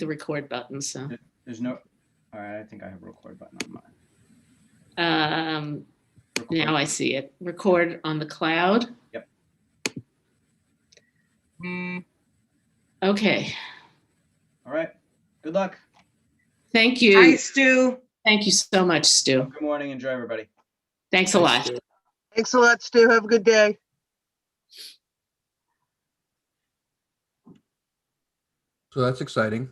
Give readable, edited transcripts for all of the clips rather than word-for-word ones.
the record button, so. There's no, all right, I think I have a record button on mine. Now I see it. Record on the cloud. Yep. Okay. All right. Good luck. Thank you. Hi, Stu. Thank you so much, Stu. Good morning. Enjoy, everybody. Thanks a lot. Thanks a lot, Stu. Have a good day. So that's exciting.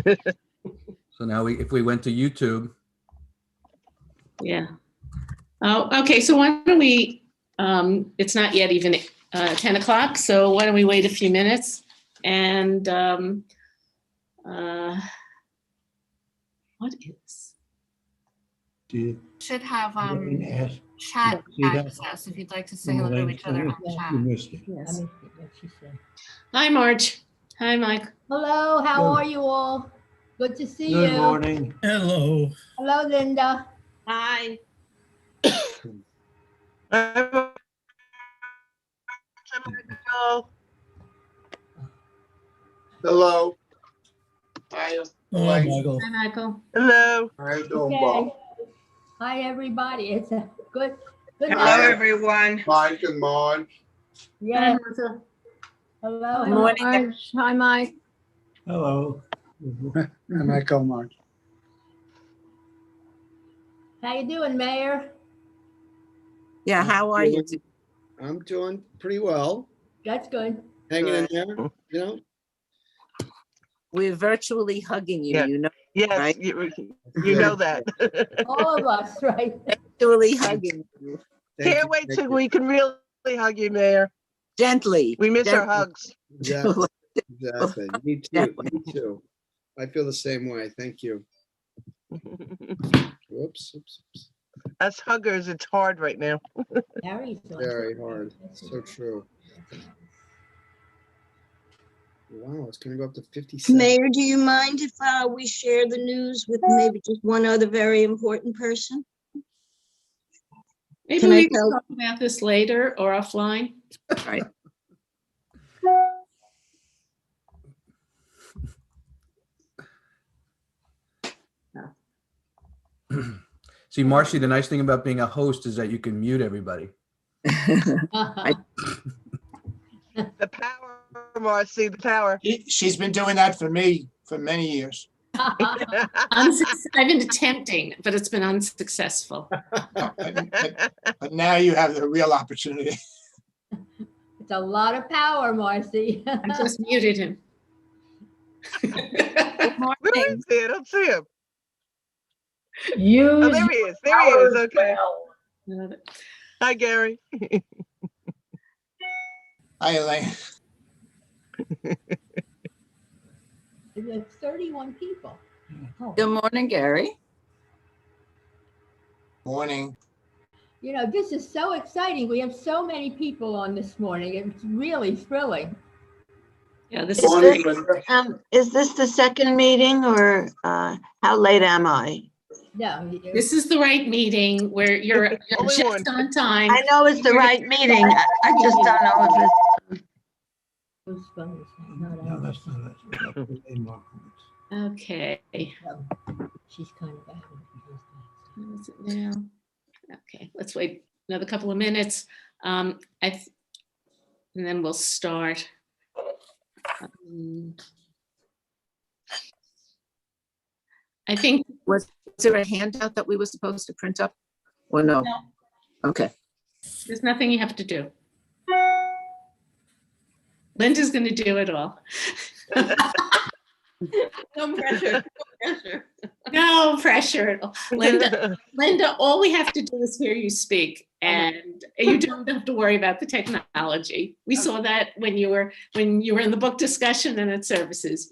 So now if we went to YouTube. Yeah. Oh, okay. So why don't we, it's not yet even 10 o'clock. So why don't we wait a few minutes and what is? Should have Yes. chat See that? access if you'd like to say hello to each other on the You chat. missed it. Yes. Hi, Marge. Hi, Mike. Hello, how Good. are you all? Good to see Good you. morning. Hello. Hello, Linda. Hi. Hello. Hi. Hello, Michael. Hi, Michael. Hello. How you doing, Okay. Bob? Hi, everybody. It's a good Hello, night. everyone. Mike and Marge. Yeah, Hi, Martha. hello. Good morning. Marge. Hi, Mike. Hello. Michael, Marge. How you doing, Mayor? Yeah, how are you? I'm doing pretty well. That's good. Hanging in there, you know? We're virtually hugging you, Yeah. you know, Yes, Right. you know that. All of us, right? virtually hugging you Thank Can't you, wait thank till you. we can really hug you, Mayor. gently. We miss our gently. hugs. Exactly, exactly. Me too, Definitely. me too. I feel the same way. Thank you. Whoops, oops, oops. Us huggers, it's hard right now. Gary's on. Very hard. So true. Wow, it's gonna go up to 57. Mayor, do you mind if we share the news with maybe just one other very important person? Maybe Can I we can tell- talk about this later or offline. Right. See, Marcy, the nice thing about being a host is that you can mute everybody. The power, Marcy, the power. She's been doing that for me for many years. I've been attempting, but it's been unsuccessful. But now you have the real opportunity. It's a lot of power, Marcy. I just muted him. Good Where morning. is he? I don't see him. Use Oh, there he is. There he is. Okay. Well. Hi, Gary. Hi, Elaine. There's 31 people. Oh, Good morning, Gary. Morning. You know, this is so exciting. We have so many people on this morning. It's really thrilling. Yeah, this Is is Morning, great. Linda. Is this the second meeting or how late am I? No, This is the right meeting where you're Only just one. on time. I know it's the right meeting. I just don't know if it's. No, that's not it. Eight more minutes. Okay. She's kind of bad. What is it now? Okay, let's wait another couple of minutes. And then we'll start. I think Was there a handout that we were supposed to print up? Or no? No. Okay. there's nothing you have to do. Linda's going to do it all. No pressure. No pressure. No pressure at all. Linda, all we have to do is hear you speak, and you don't have to worry about the technology. We saw that when you were in the book discussion and at services.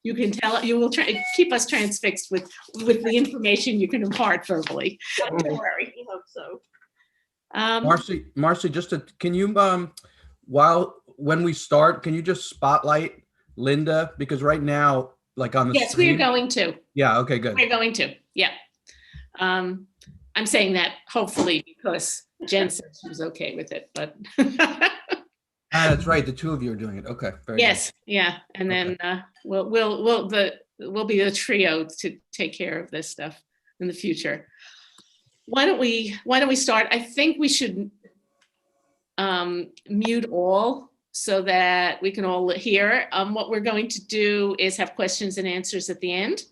You can tell, you will try keep us transfixed with the information you can impart verbally. Don't worry. I hope so. Marcy, can you, when we start, can you just spotlight Linda? Because right now, like on the Yes, we are screen- going to. Yeah, okay, good. We're going to, yeah. I'm saying that hopefully because Jen said she was okay with it, but That's right. The two of you are doing it. Okay. Very good. Yes, yeah, and then we'll be a trio to take care of this stuff in the future. Why don't we start? I think we should mute all so that we can all hear. What we're going to do is have questions and answers at the end,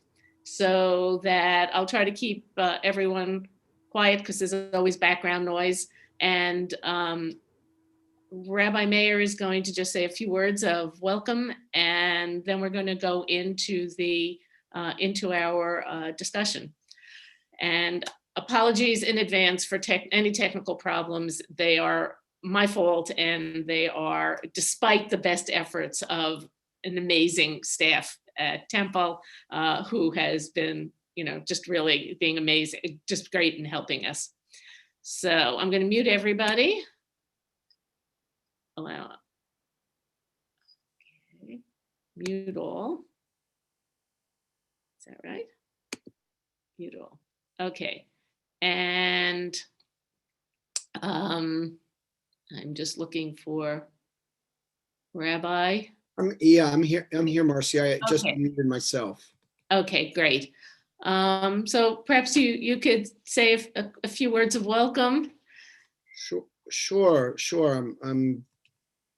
so that I'll try to keep everyone quiet because there's always background noise. And Rabbi Meir is going to just say a few words of welcome, and then we're going to go into our discussion. And apologies in advance for any technical problems. They are my fault, and they are despite the best efforts of an amazing staff at Temple, who has been, just really being amazing, just great in helping us. So I'm going to mute everybody. Allow. Okay. Mute all. Is that right? Mute all. Okay. And I'm just looking for Rabbi. I'm here. I'm here, Marcy. I just muted myself. Okay, great. So perhaps you could say a few words of welcome. Sure.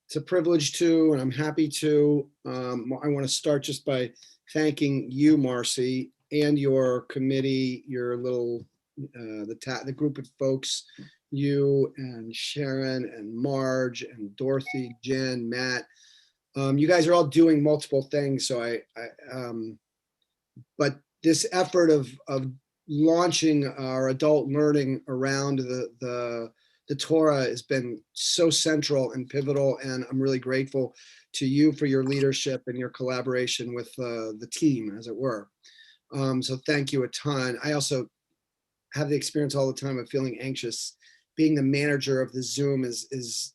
It's a privilege to, and I'm happy to. I want to start just by thanking you, Marcy, and your committee, your little, the group of folks, you and Sharon and Marge and Dorothy, Jen, Matt. You guys are all doing multiple things. So but this effort of launching our adult learning around the Torah has been so central and pivotal, and I'm really grateful to you for your leadership and your collaboration with the team, as it were. So thank you a ton. I also have the experience all the time of feeling anxious. Being the manager of the Zoom is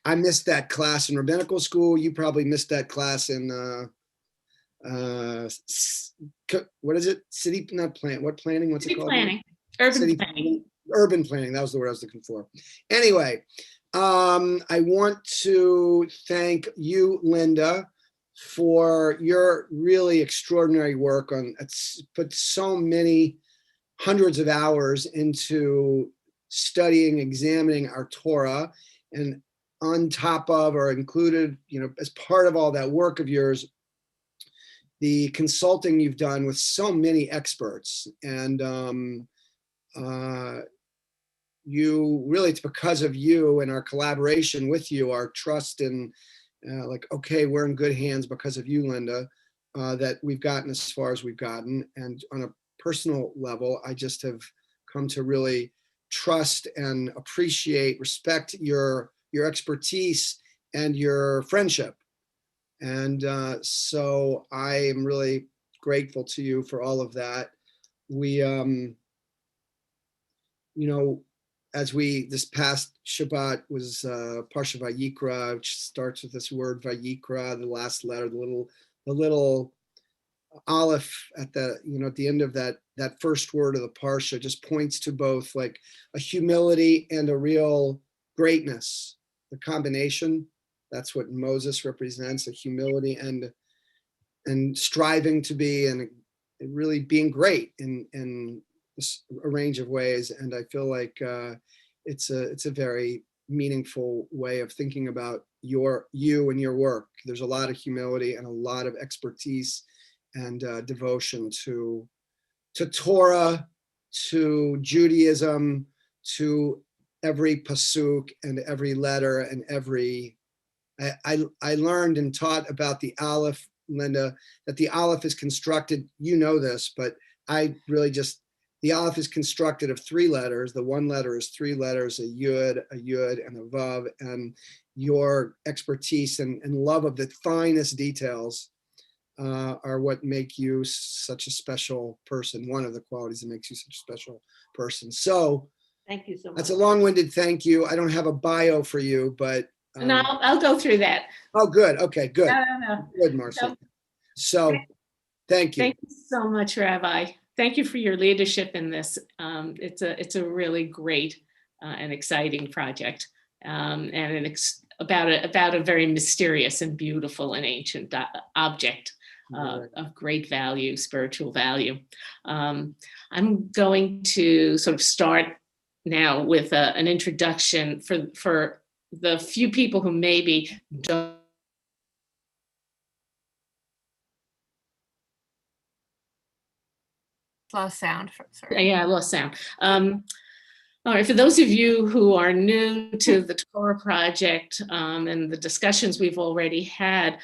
I missed that class in rabbinical school. You probably missed that class in what is it? City, not plan. What planning? What's it called? Planning. Urban planning. Urban planning. That was the word I was looking for. Anyway, I want to thank you, Linda, for your really extraordinary work on. It's put so many hundreds of hours into studying, examining our Torah, and on top of or included, as part of all that work of yours, the consulting you've done with so many experts. And you really, it's because of you and our collaboration with you, our trust in okay, we're in good hands because of you, Linda, that we've gotten as far as we've gotten. And on a personal level, I just have come to really trust and appreciate, respect your expertise and your friendship. And so I am really grateful to you for all of that. We, this past Shabbat was Parsha Vayikra, which starts with this word Vayikra, the last letter, the little aleph at the, at the end of that first word of the Parsha just points to both like a humility and a real greatness, the combination. That's what Moses represents, a humility and striving to be and really being great in a range of ways. And I feel like it's a very meaningful way of thinking about you and your work. There's a lot of humility and a lot of expertise and devotion to Torah, to Judaism, to every pasuk and every letter and every. I learned and taught about the Aleph, Linda, that the Aleph is constructed, you know this, but I really the Aleph is constructed of three letters. The one letter is three letters, a Yud, and a Vav, and your expertise and love of the finest details are what make you such a special person. One of the qualities that makes you such a special person. So thank you so much. That's a long-winded thank you. I don't have a bio for you, but no, I'll go through that. Oh, good. Okay, good. No. Good, Marcy. So thank you. Thank you so much, Rabbi. Thank you for your leadership in this. It's a really great and exciting project, and about a very mysterious and beautiful and ancient object of great value, spiritual value. I'm going to sort of start now with an introduction for the few people who maybe don't. Lost sound. Sorry. Yeah, I lost sound. All right, for those of you who are new to the Torah Project and the discussions we've already had,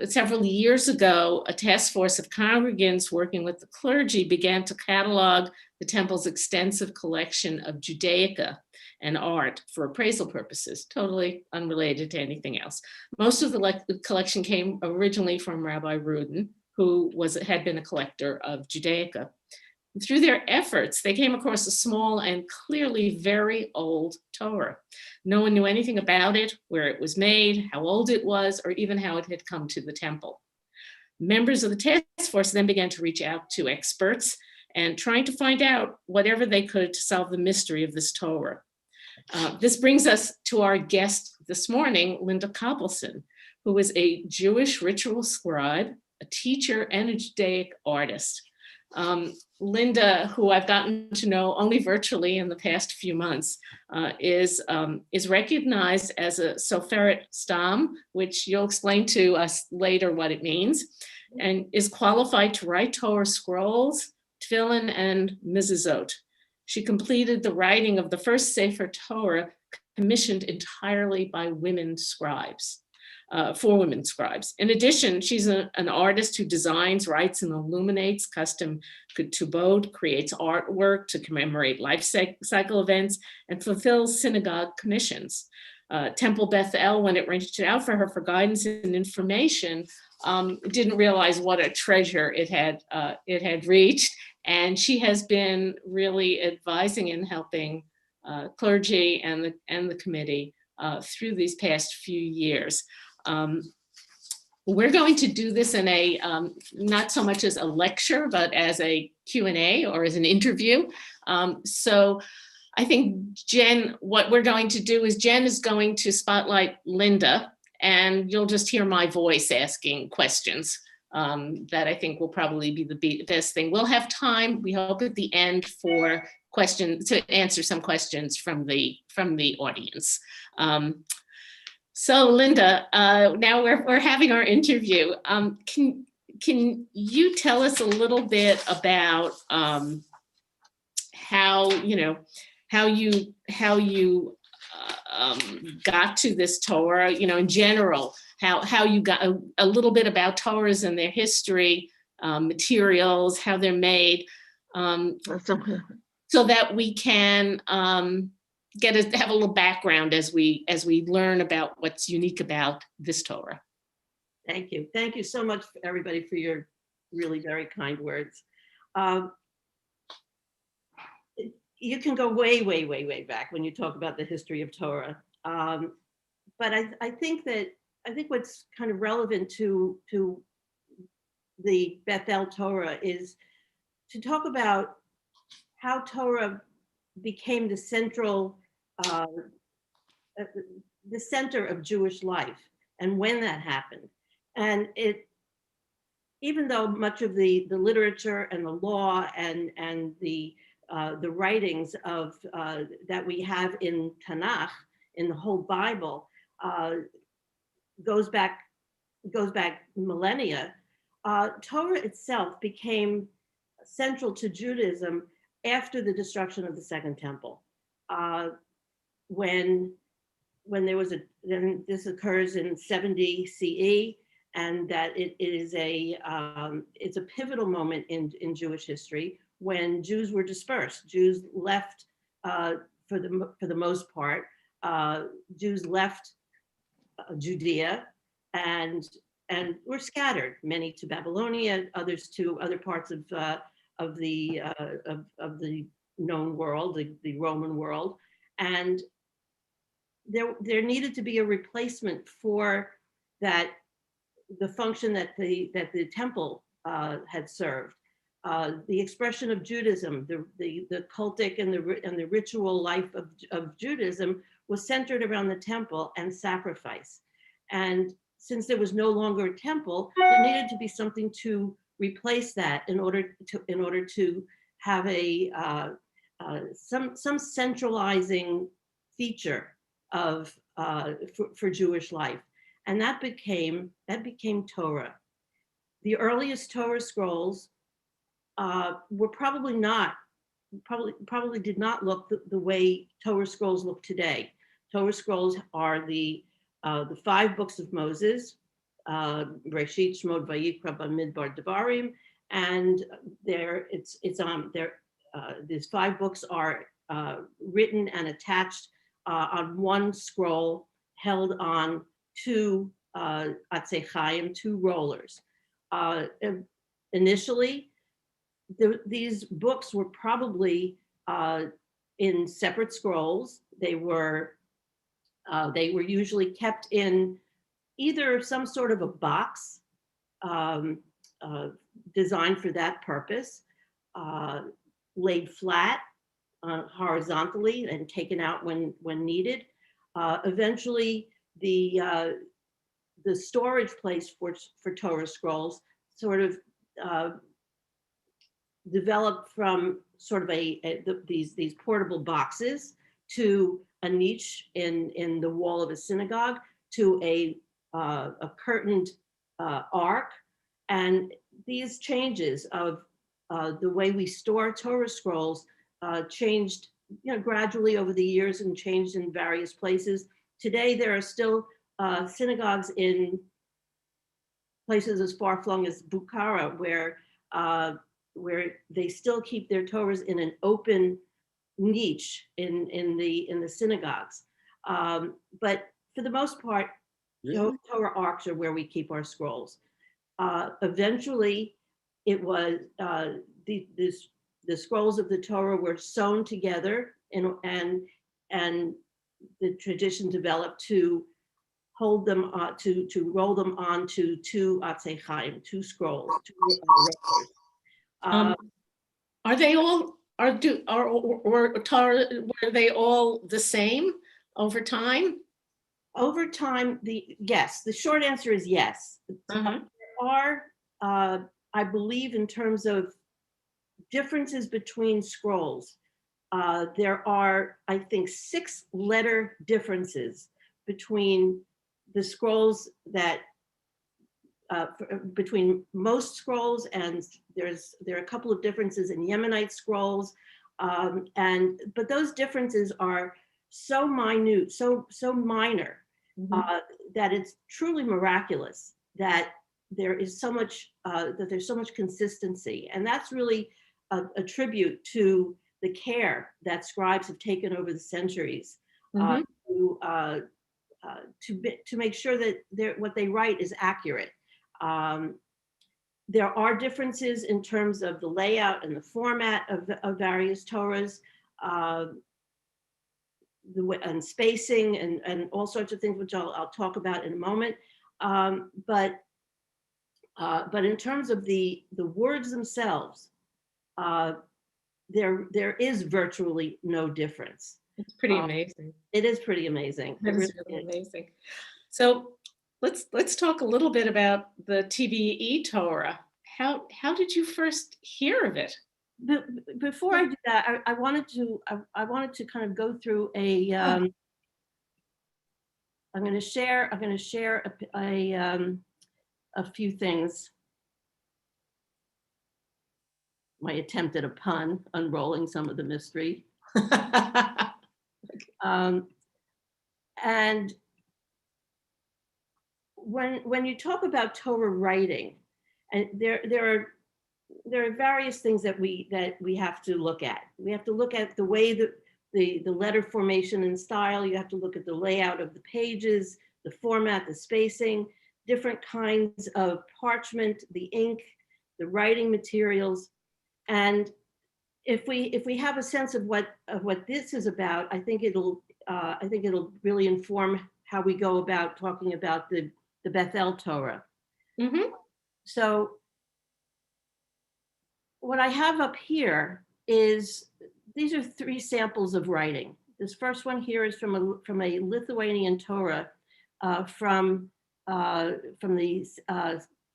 several years ago, a task force of congregants working with the clergy began to catalog the temple's extensive collection of Judaica and art for appraisal purposes, totally unrelated to anything else. Most of the collection came originally from Rabbi Rudin, who had been a collector of Judaica. Through their efforts, they came across a small and clearly very old Torah. No one knew anything about it, where it was made, how old it was, or even how it had come to the temple. Members of the task force then began to reach out to experts and trying to find out whatever they could to solve the mystery of this Torah. This brings us to our guest this morning, Linda Koppelson, who is a Jewish ritual scribe, a teacher, and a Judaic artist. Linda, who I've gotten to know only virtually in the past few months, is recognized as a Soferet Stam, which you'll explain to us later what it means, and is qualified to write Torah scrolls, tefillin, and mezuzot. She completed the writing of the first Sefer Torah commissioned entirely by women scribes. For women scribes. In addition, she's an artist who designs, writes, and illuminates custom ketubot, creates artwork to commemorate life cycle events, and fulfills synagogue commissions. Temple Beth-El, when it reached out for her for guidance and information, didn't realize what a treasure it had reached, and she has been really advising and helping clergy and the committee through these past few years. We're going to do this in a, not so much as a lecture, but as a Q&A or as an interview. So I think Jen, what we're going to do is Jen is going to spotlight Linda, and you'll just hear my voice asking questions that I think will probably be the best thing. We'll have time, we hope, at the end for questions, to answer some questions from the audience. So Linda, now we're having our interview. Can you tell us a little bit about how you got to this Torah? In general, how you got a little bit about Torahs and their history, materials, how they're made, so that we can have a little background as we learn about what's unique about this Torah. Thank you. Thank you so much, everybody, for your really very kind words. You can go way, way, way, way back when you talk about the history of Torah. But I think what's kind of relevant to the Bethel Torah is to talk about how Torah became the center of Jewish life and when that happened. And even though much of the literature and the law and the writings of that we have in Tanakh, in the whole Bible, goes back millennia, Torah itself became central to Judaism after the destruction of the Second Temple. When there was then this occurs in 70 CE, and that it's a pivotal moment in Jewish history when Jews were dispersed. Jews left, for the most part, Jews left Judea and were scattered, many to Babylonia, others to other parts of the known world, the Roman world, and there needed to be a replacement for that, the function that the temple had served. The expression of Judaism, the cultic and the ritual life of Judaism was centered around the temple and sacrifice. And since there was no longer a temple, there needed to be something to replace that in order to have a some centralizing feature of for Jewish life, and that became Torah. The earliest Torah scrolls were probably did not look the way Torah scrolls look today. Torah scrolls are the 5 books of Moses, Bereshit, Shemot, Vayikra, Bamidbar, Devarim, and these 5 books are written and attached on one scroll held on 2 Atzei Chaim, 2 rollers. Initially, these books were probably in separate scrolls. They were usually kept in either some sort of a box designed for that purpose, laid flat horizontally and taken out when needed. Eventually, the storage place for Torah scrolls sort of developed from sort of these portable boxes to a niche in the wall of a synagogue to a curtained ark. And these changes of the way we store Torah scrolls changed gradually over the years and changed in various places. Today, there are still synagogues in places as far-flung as Bukhara where they still keep their Torahs in an open niche in the synagogues. But for the most part, Torah arks are where we keep our scrolls. Eventually, it was the scrolls of the Torah were sewn together, and the tradition developed to hold them to roll them onto 2 Atzei Chaim, 2 scrolls. 2 rollers. Are they all were they all the same over time? Over time, yes. The short answer is yes. There are, I believe, in terms of differences between scrolls, there are, I think, 6 letter differences between the scrolls that between most scrolls, and there are a couple of differences in Yemenite scrolls, but those differences are so minute, so minor, that it's truly miraculous that there's so much consistency, and that's really a tribute to the care that scribes have taken over the centuries to make sure that what they write is accurate. There are differences in terms of the layout and the format of various Torahs, and spacing and all sorts of things, which I'll talk about in a moment. But in terms of the words themselves, there is virtually no difference. It's pretty amazing. It is pretty amazing. It is really amazing. So let's talk a little bit about the TVE Torah. How did you first hear of it? Before I do that, I wanted to kind of go through a. I'm going to share a few things. My attempt at a pun, unrolling some of the mystery. And when you talk about Torah writing, and there are various things that we have to look at. We have to look at the way that the letter formation and style. You have to look at the layout of the pages, the format, the spacing, different kinds of parchment, the ink, the writing materials. And if we have a sense of what this is about, I think it'll really inform how we go about talking about the Beth-El Torah. So what I have up here is, these are 3 samples of writing This first one here is from a Lithuanian Torah from the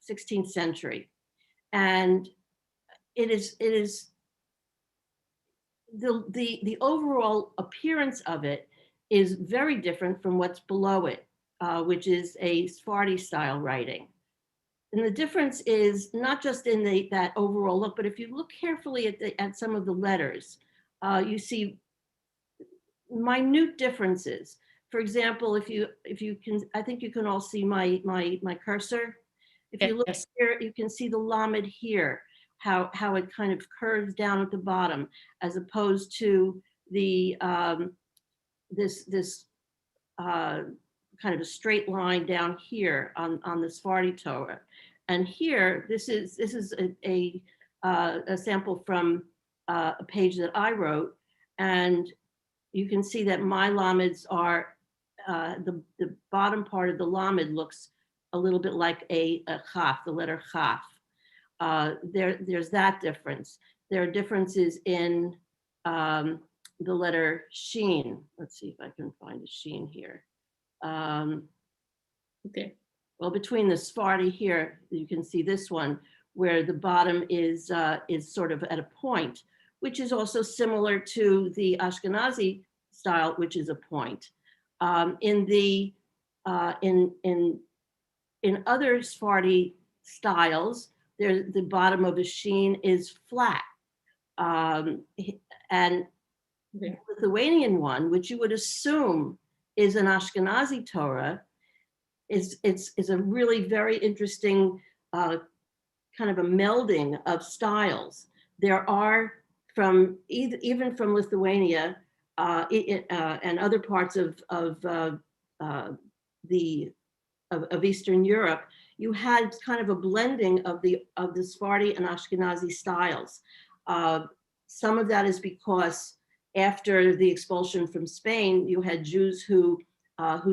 16th century, and it is the overall appearance of it is very different from what's below it, which is a Sephardi style writing. And the difference is not just in that overall look, but if you look carefully at some of the letters, you see minute differences. For example, if you can, I think you can all see my cursor. If you look here, you can see the lamed here, how it kind of curves down at the bottom, as opposed to the this kind of a straight line down here on the Sephardi Torah. And here, this is a sample from a page that I wrote, and you can see that my lameds are the bottom part of the lamed looks a little bit like a chaf, the letter chaf. There's that difference. There are differences in the letter sheen. Let's see if I can find a sheen here. Okay. Well, between the Sephardi here, you can see this one where the bottom is sort of at a point, which is also similar to the Ashkenazi style, which is a point. In other Sephardi styles, the bottom of a sheen is flat. And the Lithuanian one, which you would assume is an Ashkenazi Torah, is a really very interesting kind of a melding of styles. There are even from Lithuania and other parts of Eastern Europe, you had kind of a blending of the Sephardi and Ashkenazi styles. Some of that is because after the expulsion from Spain, you had Jews who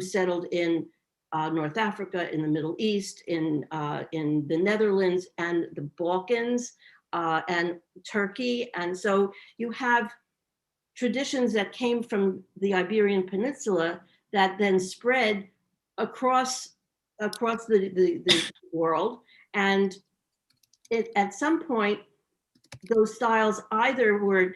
settled in North Africa, in the Middle East, in the Netherlands and the Balkans and Turkey. And so you have traditions that came from the Iberian Peninsula that then spread across the world. And at some point, those styles either were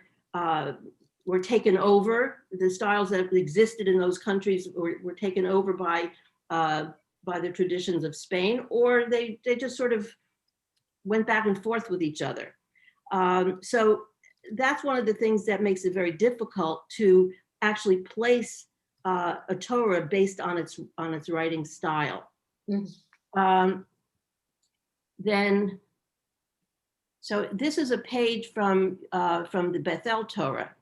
taken over, the styles that existed in those countries were taken over by the traditions of Spain, or they just sort of went back and forth with each other. So that's one of the things that makes it very difficult to actually place a Torah based on its writing style. So this is a page from the Bethel Torah,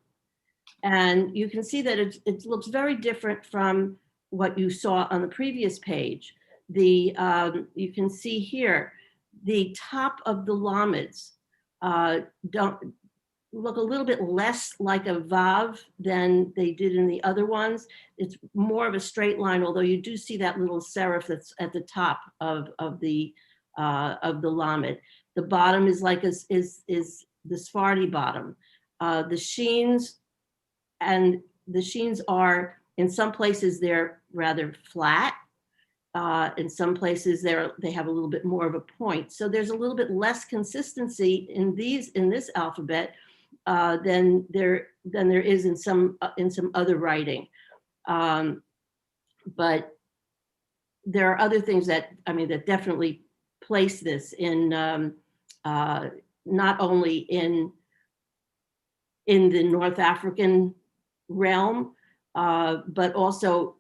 and you can see that it looks very different from what you saw on the previous page. You can see here the top of the lameds don't look a little bit less like a vav than they did in the other ones. It's more of a straight line, although you do see that little serif that's at the top of the lamed. The bottom is like is the Sephardi bottom. The sheens are, in some places they're rather flat. In some places they have a little bit more of a point. So there's a little bit less consistency in this alphabet than there is in some other writing. But there are other things that definitely place this in not only in the North African realm, but also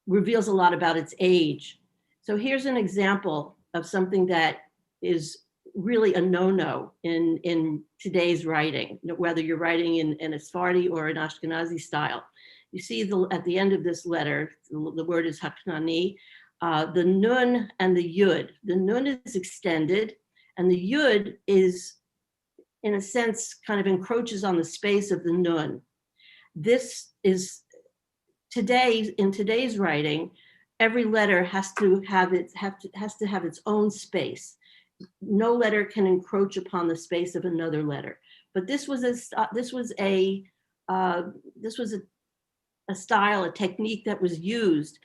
reveals a lot about its age. So here's an example of something that is really a no-no in today's writing, whether you're writing in a Sephardi or an Ashkenazi style. You see at the end of this letter, the word is haknani, the nun and the yud. The nun is extended, and the yud is, in a sense, kind of encroaches on the space of the nun. This is in today's writing, every letter has to have its own space. No letter can encroach upon the space of another letter. But this was a style, a technique that was used.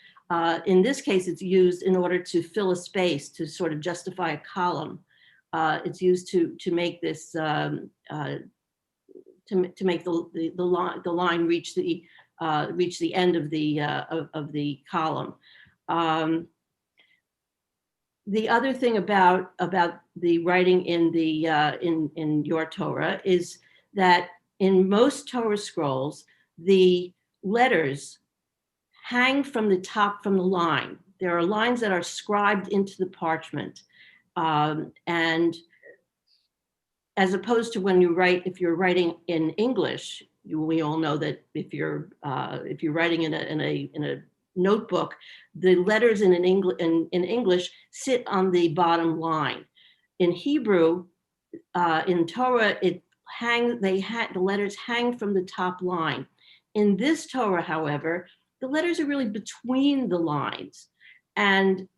In this case, it's used in order to fill a space, to sort of justify a column. It's used to make this to make the line reach the end of the column. The other thing about the writing in the in your Torah is that in most Torah scrolls, the letters hang from the top, from the line. There are lines that are scribed into the parchment, and as opposed to when you write, if you're writing in English, we all know that if you're writing in a notebook, the letters in English sit on the bottom line. In Hebrew, in Torah, the letters hang from the top line. In this Torah, however, the letters are really between the lines, and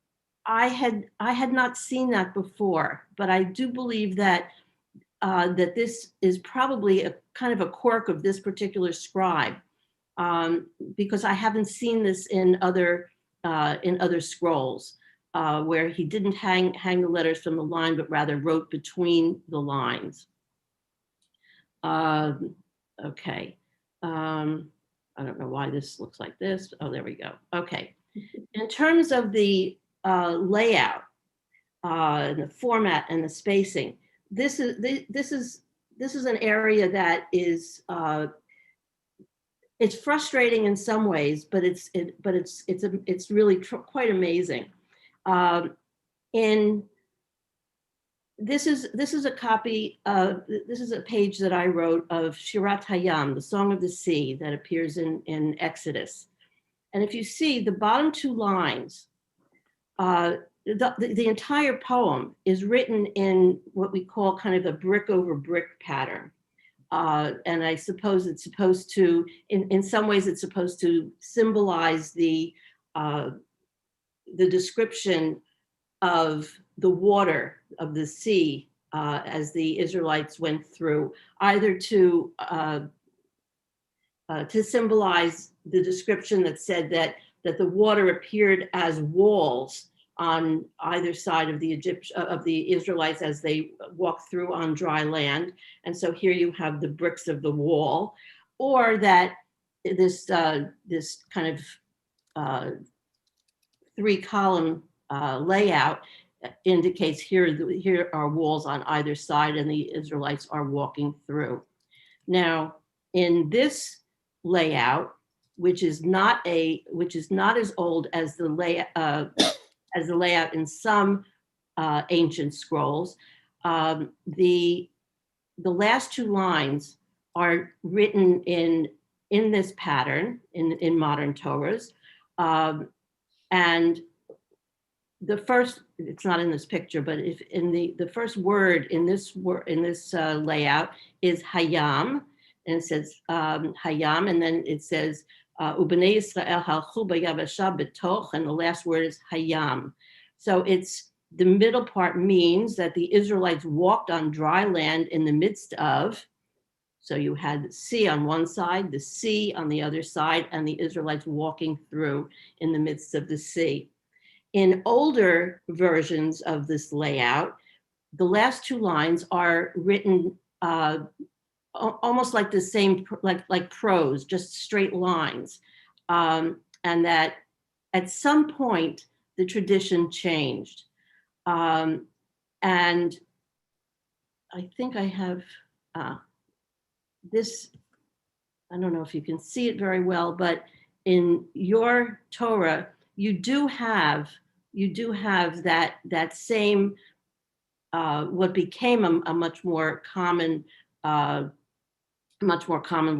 I had not seen that before, but I do believe that that this is probably a kind of a quirk of this particular scribe, because I haven't seen this in other scrolls where he didn't hang the letters from the line, but rather wrote between the lines. Okay. I don't know why this looks like this. Oh, there we go. Okay. In terms of the layout, the format, and the spacing, this is an area that is it's frustrating in some ways, but it's really quite amazing. This is a copy of, this is a page that I wrote of Shirat Hayam, the Song of the Sea, that appears in Exodus. And if you see the bottom two lines, the entire poem is written in what we call kind of a brick over brick pattern. And I suppose it's supposed to, in some ways, it's supposed to symbolize the description of the water of the sea as the Israelites went through, either to symbolize the description that said that the water appeared as walls on either side of the Israelites as they walked through on dry land. And so here you have the bricks of the wall, or that this kind of 3-column layout indicates here are walls on either side and the Israelites are walking through. Now, in this layout, which is not as old as the layout in some ancient scrolls, the last two lines are written in this pattern in modern Torahs, and the first, it's not in this picture, but if in the first word in this layout is Hayam, and it says Hayam, and then it says U'bnei Yisrael halchu b'yavasha b'toch, and the last word is Hayam. So it's, the middle part means that the Israelites walked on dry land in the midst of, so you had the sea on one side, the sea on the other side, and the Israelites walking through in the midst of the sea. In older versions of this layout, the last two lines are written almost like the same, like prose, just straight lines. And that at some point, the tradition changed. And I think I have this, I don't know if you can see it very well, but in your Torah, you do have that same what became a much more common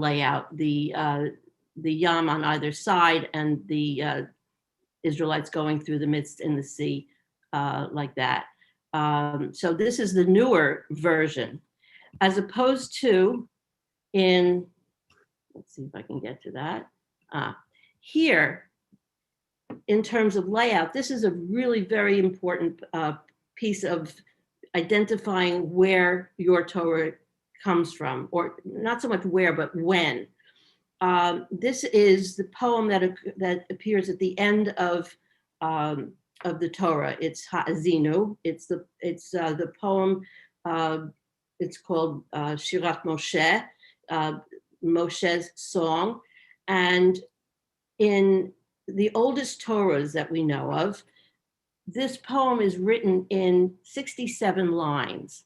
layout, the Yam on either side and the Israelites going through the midst in the sea like that. So this is the newer version, as opposed to in, let's see if I can get to that. Here, in terms of layout, this is a really very important piece of identifying where your Torah comes from, or not so much where, but when. This is the poem that appears at the end of the Torah. It's Ha'azinu. It's the poem. It's called Shirat Moshe, Moshe's song, and in the oldest Torahs that we know of, this poem is written in 67 lines.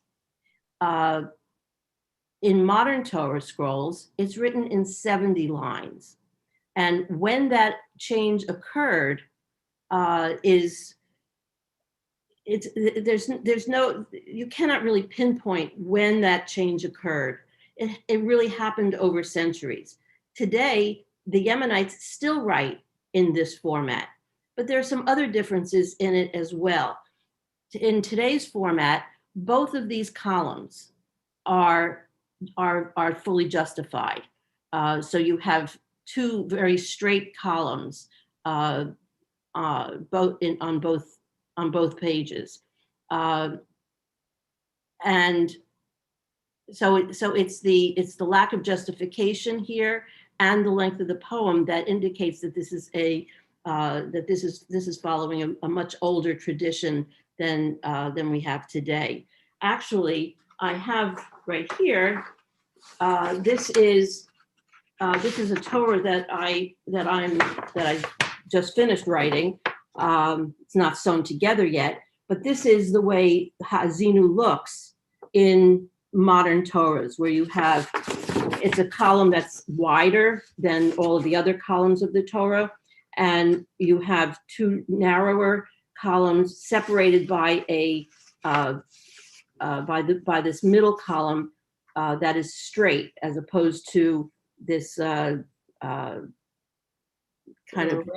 In modern Torah scrolls, it's written in 70 lines. And when that change occurred, there's no, you cannot really pinpoint when that change occurred. It really happened over centuries. Today, the Yemenites still write in this format, but there are some other differences in it as well. In today's format, both of these columns are fully justified. So you have two very straight columns, both on both pages, and so it's the lack of justification here and the length of the poem that indicates that this is this is following a much older tradition than we have today. Actually, I have right here. This is a Torah that I just finished writing. It's not sewn together yet, but this is the way Ha'azinu looks in modern Torahs, where you have, it's a column that's wider than all of the other columns of the Torah, and you have two narrower columns separated by by this middle column that is straight, as opposed to this kind of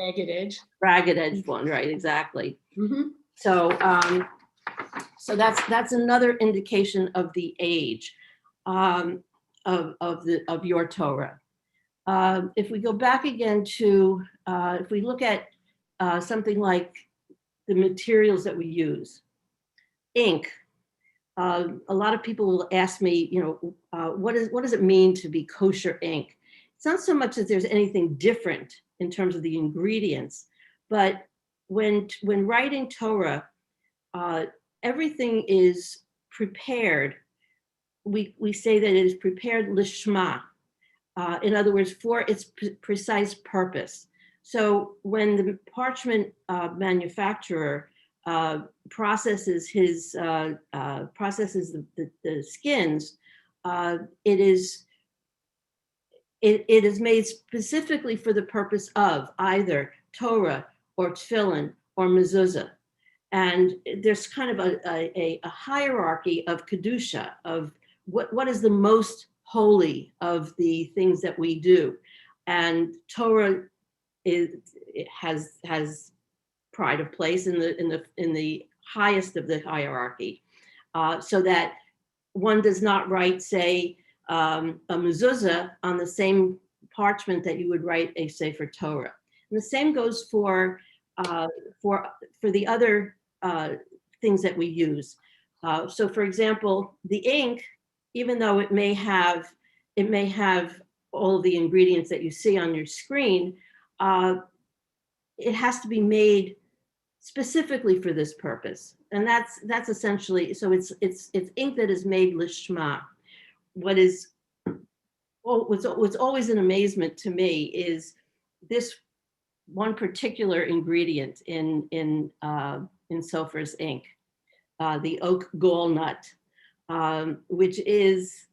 ragged edge one, right? Exactly. Mm-hmm. So that's another indication of the age of your Torah. If we go back again to, if we look at something like the materials that we use, ink. A lot of people will ask me, what does it mean to be kosher ink? It's not so much that there's anything different in terms of the ingredients, but when writing Torah, everything is prepared. We say that it is prepared lishma. In other words, for its precise purpose. So when the parchment manufacturer processes the skins, it is made specifically for the purpose of either Torah or tefillin or mezuzah. And there's kind of a hierarchy of kedusha, of what is the most holy of the things that we do. And Torah has pride of place in the highest of the hierarchy, so that one does not write, say, a mezuzah on the same parchment that you would write a Sefer Torah. And the same goes for the other things that we use. So, for example, the ink, even though it may have all of the ingredients that you see on your screen, it has to be made specifically for this purpose, and that's essentially, so it's ink that is made lishma. What's always an amazement to me is this one particular ingredient in Sofer's ink, the oak gall nut, which is,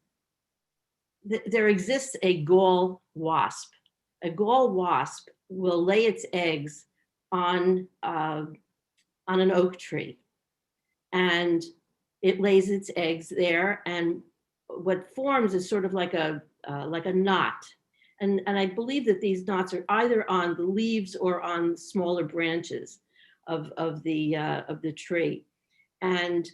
there exists a gall wasp. A gall wasp will lay its eggs on an oak tree, and it lays its eggs there, and what forms is sort of like a knot, and I believe that these knots are either on the leaves or on smaller branches of the tree. And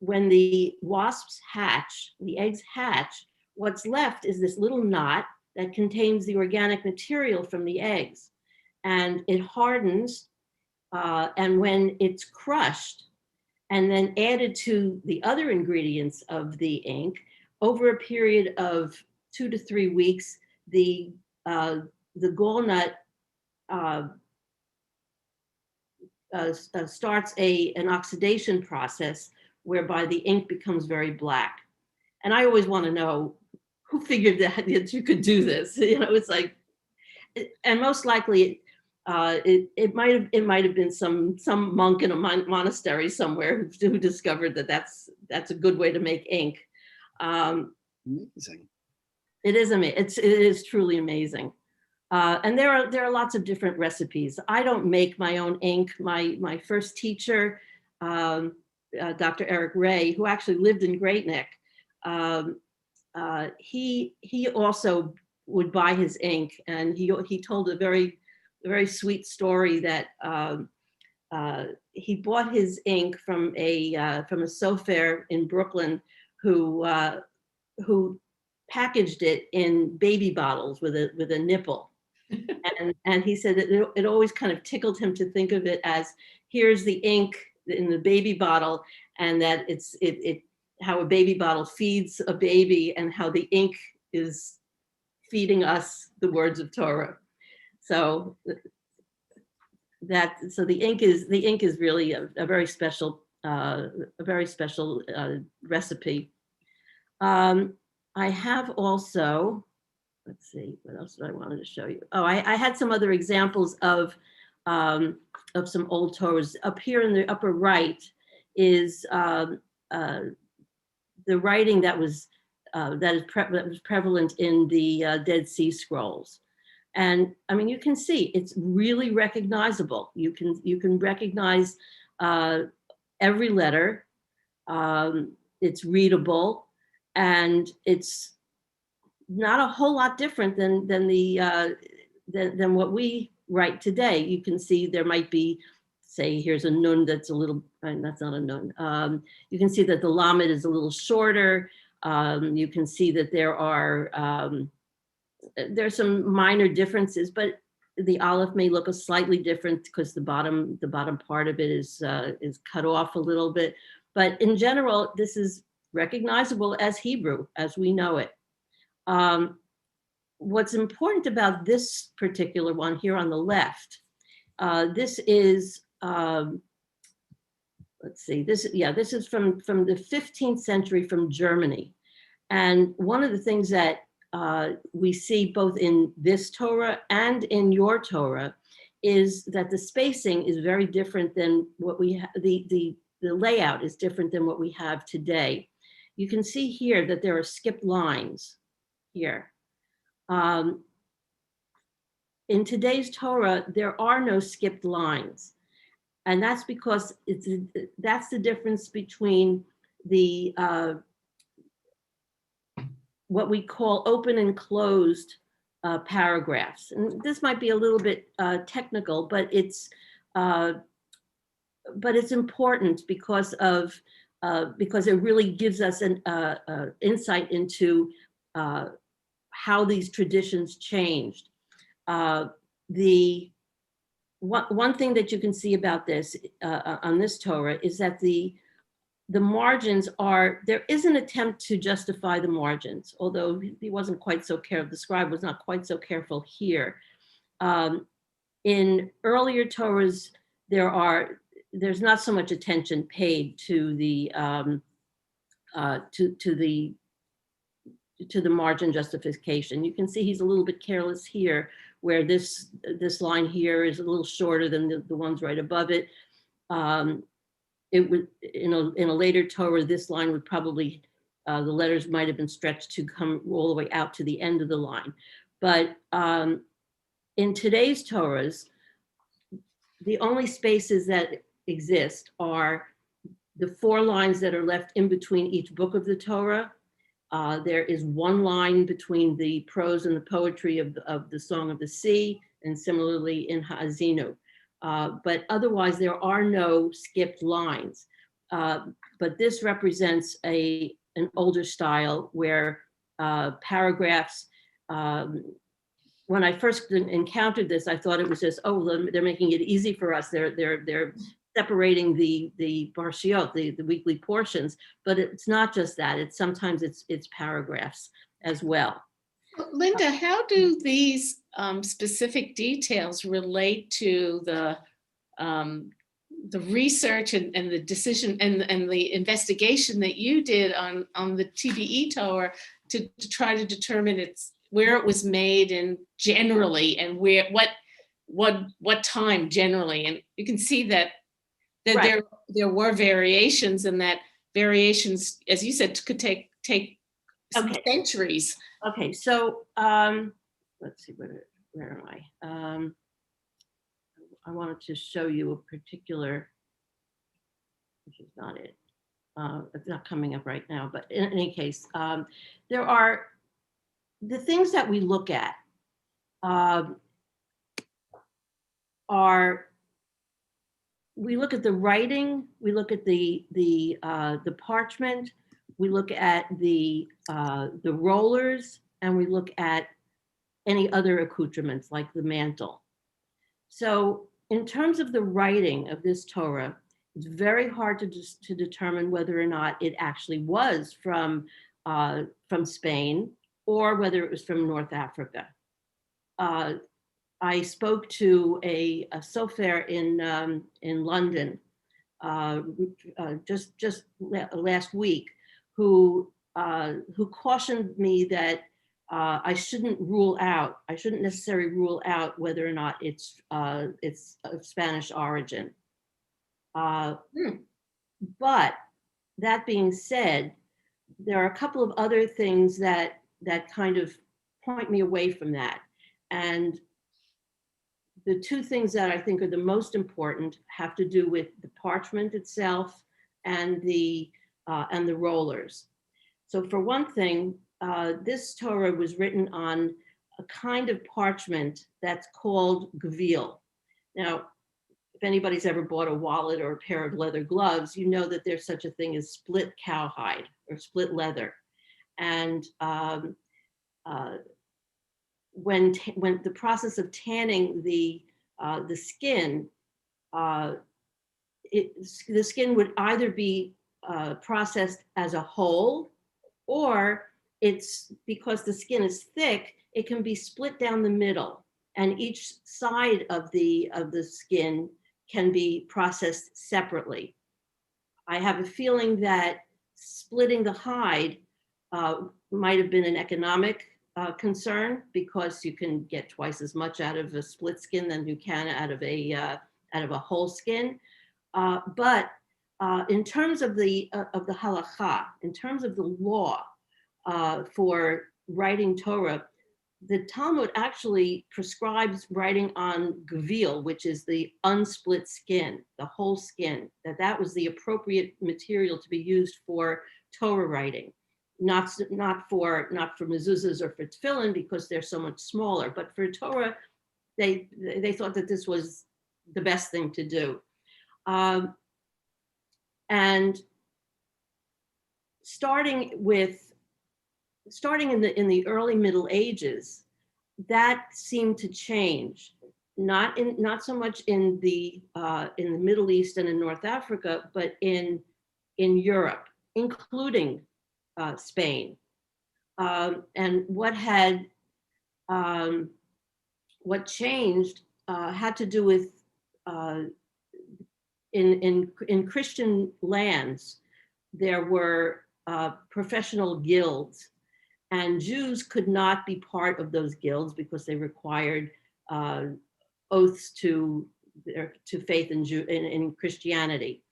when the wasps hatch, the eggs hatch, what's left is this little knot that contains the organic material from the eggs, and it hardens. And when it's crushed and then added to the other ingredients of the ink, over a period of 2 to 3 weeks, the the gall nut starts an oxidation process whereby the ink becomes very black. And I always want to know who figured that you could do this. You know, it's like, and most likely it might have been some monk in a monastery somewhere who discovered that that's a good way to make ink. Amazing. It is amazing. It is truly amazing. And there are lots of different recipes. I don't make my own ink. My first teacher, Dr. Eric Ray, who actually lived in Great Neck, he also would buy his ink, and he told a very sweet story that he bought his ink from a sofer in Brooklyn who packaged it in baby bottles with a nipple. And he said that it always kind of tickled him to think of it as, here's the ink in the baby bottle, and that it's how a baby bottle feeds a baby, and how the ink is feeding us the words of Torah. So the ink is really a very special recipe. I have also, let's see, what else did I wanted to show you? Oh, I had some other examples of some old Torahs. Up here in the upper right is the writing that was prevalent in the Dead Sea Scrolls. And I mean, you can see it's really recognizable. You can recognize every letter. It's readable, and it's not a whole lot different than what we write today. You can see there might be, say, here's a nun that's a little, that's not a nun. You can see that the lamed is a little shorter. You can see that there's some minor differences, but the aleph may look slightly different because the bottom part of it is cut off a little bit. But in general, this is recognizable as Hebrew as we know it. What's important about this particular one here on the left, this is, let's see, this is from the 15th century from Germany. And one of the things that we see both in this Torah and in your Torah is that the spacing is very different than what we have, the layout is different than what we have today. You can see here that there are skipped lines here. In today's Torah, there are no skipped lines. And that's because that's the difference between the what we call open and closed paragraphs. And this might be a little bit technical, but it's important because it really gives us an insight into how these traditions changed. One thing that you can see about this on this Torah is that the margins there is an attempt to justify the margins, although he wasn't quite so careful, the scribe was not quite so careful here. In earlier Torahs, there's not so much attention paid to the margin justification. You can see he's a little bit careless here, where this line here is a little shorter than the ones right above it. It would, in a later Torah, this line would probably, the letters might have been stretched to come all the way out to the end of the line. But in today's Torahs, the only spaces that exist are the 4 lines that are left in between each book of the Torah. There is 1 line between the prose and the poetry of the Song of the Sea, and similarly in Ha'azinu. But otherwise, there are no skipped lines. But this represents an older style where paragraphs, when I first encountered this, I thought it was just, oh, they're making it easy for us. They're separating the parshiot, the weekly portions, but it's not just that. Sometimes it's paragraphs as well. Linda, how do these specific details relate to the research and the decision and the investigation that you did on the TBE Torah to try to determine where it was made and generally, and what time generally? And you can see that Right. there were variations, and that variations, as you said, could take some Okay. centuries. Okay, so let's see, where am I? I wanted to show you a particular, which is not it. It's not coming up right now, but in any case, there are the things that we look at we look at the writing, we look at the parchment, we look at the rollers, and we look at any other accoutrements like the mantle. So in terms of the writing of this Torah, it's very hard to determine whether or not it actually was from Spain or whether it was from North Africa. I spoke to a sofer in London just last week who cautioned me that I shouldn't necessarily rule out whether or not it's of Spanish origin. But that being said, there are a couple of other things that kind of point me away from that. And the two things that I think are the most important have to do with the parchment itself and the rollers. So for one thing, this Torah was written on a kind of parchment that's called gevil. Now, if anybody's ever bought a wallet or a pair of leather gloves, you know that there's such a thing as split cowhide or split leather. And when the process of tanning the skin, the skin would either be processed as a whole, or it's because the skin is thick, it can be split down the middle, and each side of the skin can be processed separately. I have a feeling that splitting the hide might have been an economic concern, because you can get twice as much out of a split skin than you can out of a whole skin. But in terms of the halakha, in terms of the law for writing Torah, the Talmud actually prescribes writing on gevil, which is the unsplit skin, the whole skin, that was the appropriate material to be used for Torah writing. Not for mezuzahs or for tefillin, because they're so much smaller, but for Torah, they thought that this was the best thing to do. And starting in the early Middle Ages, that seemed to change. Not so much in the Middle East and in North Africa, but in Europe, including Spain. And what changed had to do with in Christian lands, there were professional guilds, and Jews could not be part of those guilds because they required oaths to faith in Christianity.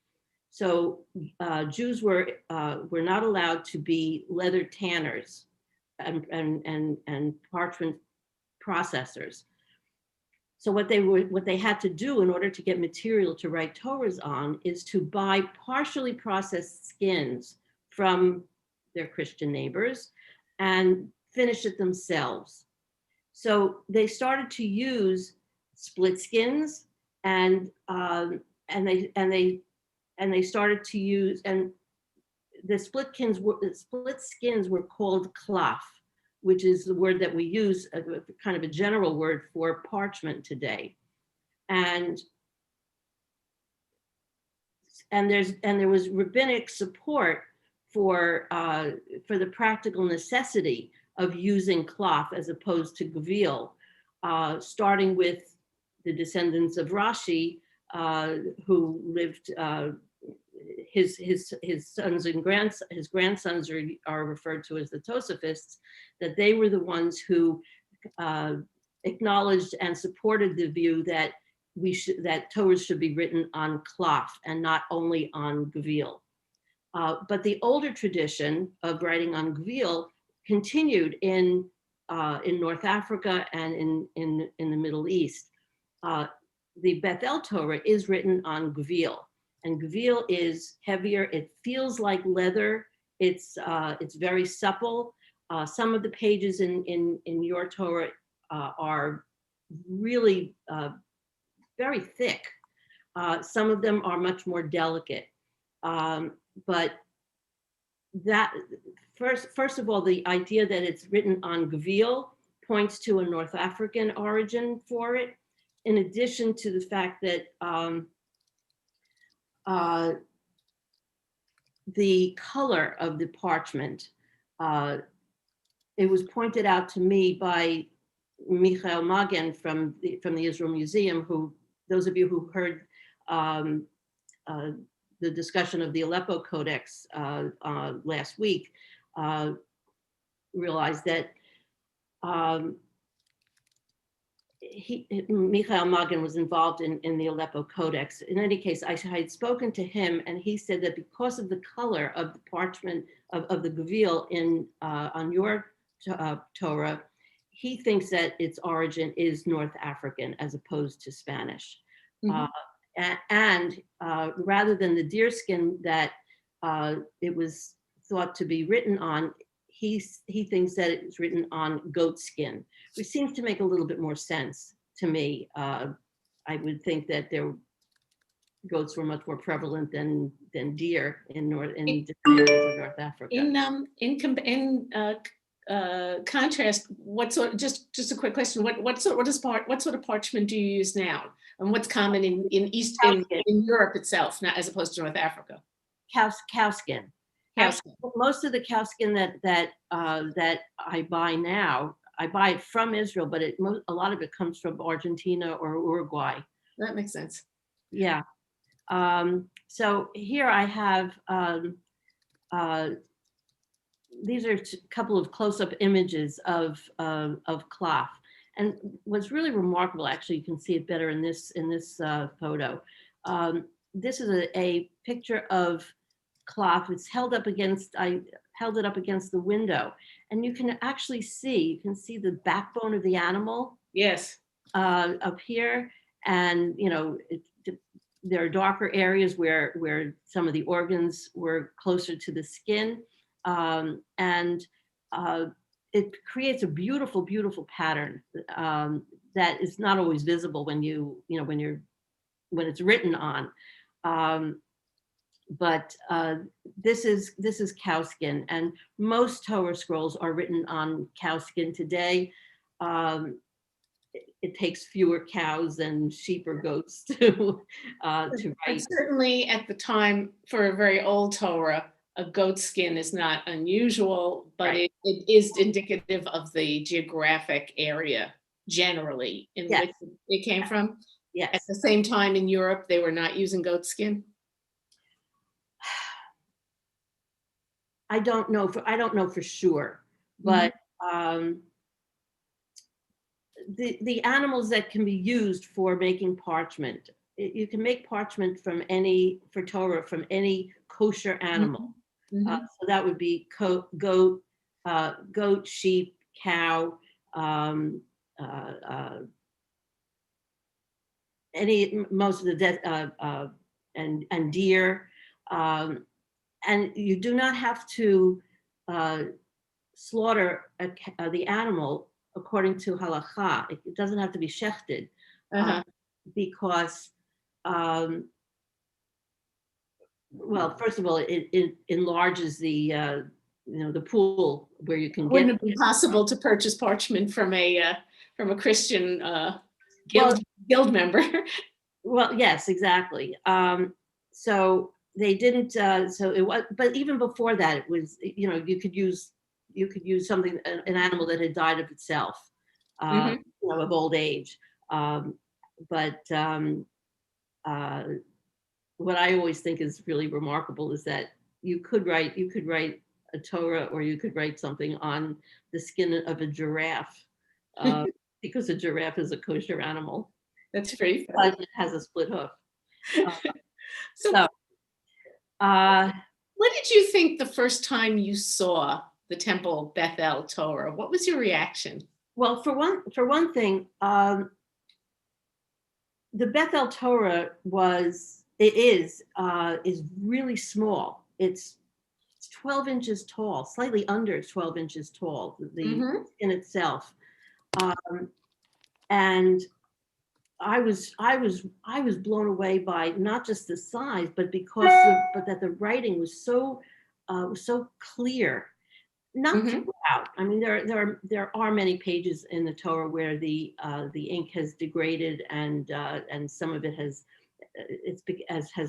So Jews were not allowed to be leather tanners and parchment processors. So what they had to do in order to get material to write Torahs on is to buy partially processed skins from their Christian neighbors and finish it themselves. So they started to use split skins, and they started to use, and the split skins were called klaf, which is the word that we use, kind of a general word for parchment today. And there was rabbinic support for the practical necessity of using cloth as opposed to gevil, starting with the descendants of Rashi, who lived, his sons and his grandsons are referred to as the Tosafists, that they were the ones who acknowledged and supported the view that that Torah should be written on cloth and not only on gevil. But the older tradition of writing on gevil continued in North Africa and in the Middle East. The Bethel Torah is written on gevil, and gevil is heavier. It feels like leather. It's very supple. Some of the pages in your Torah are really very thick. Some of them are much more delicate. But that first of all, the idea that it's written on gevil points to a North African origin for it, in addition to the fact that the color of the parchment, it was pointed out to me by Michael Magen from the Israel Museum, who, those of you who heard the discussion of the Aleppo Codex last week, realized that Michael Magen was involved in the Aleppo Codex. In any case, I had spoken to him, and he said that because of the color of the parchment of the gevil on your Torah, he thinks that its origin is North African as opposed to Spanish. Mm-hmm. And rather than the deerskin that it was thought to be written on, he thinks that it was written on goat skin, which seems to make a little bit more sense to me. I would think that goats were much more prevalent than deer in North Africa. In contrast, what sort? Just a quick question. What sort of parchment do you use now, and what's common in Europe itself, not as opposed to North Africa? Cow skin. Actually, most of the cow skin that I buy now, I buy it from Israel, but a lot of it comes from Argentina or Uruguay. That makes sense. Yeah. So here I have these are a couple of close-up images of cloth, and what's really remarkable, actually, you can see it better in this photo. This is a picture of cloth. It's held up against, I held it up against the window, and you can actually see the backbone of the animal. Yes. Up here, and there are darker areas where some of the organs were closer to the skin, and it creates a beautiful, beautiful pattern that is not always visible when when it's written on. But this is cow skin, and most Torah scrolls are written on cow skin today. It takes fewer cows than sheep or goats to write. And certainly at the time, for a very old Torah, a goat skin is not unusual, but right. it is indicative of the geographic area generally in which it came from. Yes. At the same time in Europe, they were not using goat skin. I don't know for sure, but the animals that can be used for making parchment, you can make parchment from any kosher animal. So that would be goat, sheep, cow, most of the and deer. And you do not have to slaughter the animal according to halakha. It doesn't have to be shechted because, well, first of all, it enlarges the pool where you can. Wouldn't it be possible to purchase parchment from a Christian guild member? Well, yes, exactly. So they didn't. So it was, but even before that, it was. You could use use something, an animal that had died of itself, Mhm. of old age. But what I always think is really remarkable is that you could write a Torah, or you could write something on the skin of a giraffe, because a giraffe is a kosher animal. That's pretty But funny. it has a split hoof. So, So, what did you think the first time you saw the temple Bethel Torah? What was your reaction? well, for one thing, the Bethel Torah is really small. It's 12 inches tall, slightly under 12 inches tall, Mhm. in itself. And I was blown away by not just the size, but but that the writing was so clear. Not Mhm. throughout. I mean, there are many pages in the Torah where the ink has degraded, and some of it has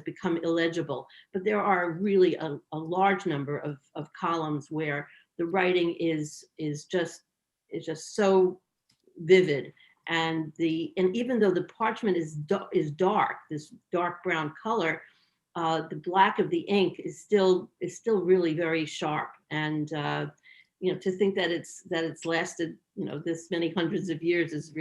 become illegible. But there are really a large number of columns where the writing is just so vivid, and even though the parchment is dark, this dark brown color, the black of the ink is still really very sharp. And to think that it's lasted this many hundreds of years is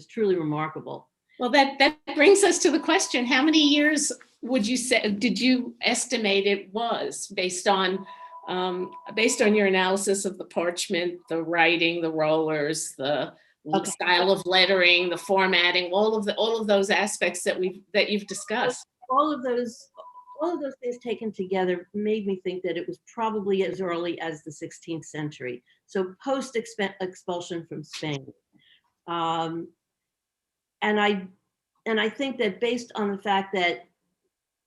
truly remarkable. Well, that brings us to the question: how many years would you say? Did you estimate it was based on your analysis of the parchment, the writing, the rollers, the style of lettering, the formatting, all of those aspects that you've discussed? All of those things taken together made me think that it was probably as early as the 16th century, so post expulsion from Spain. And I think that based on the fact that,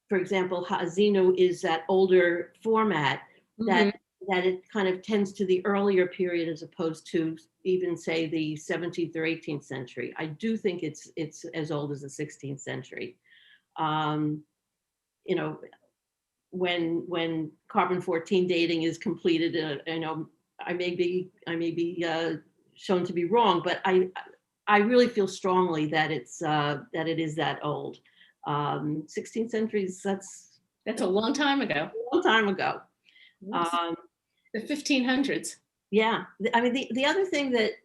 for example, Ha'azinu is that older format, that it kind of tends to the earlier period as opposed to even, say, the 17th or 18th century. I do think it's as old as the 16th century. When carbon-14 dating is completed, I may be shown to be wrong, but I really feel strongly that it is that old. 16th centuries, that's a long time ago. A long time ago. The 1500s. Yeah, I mean, the other thing that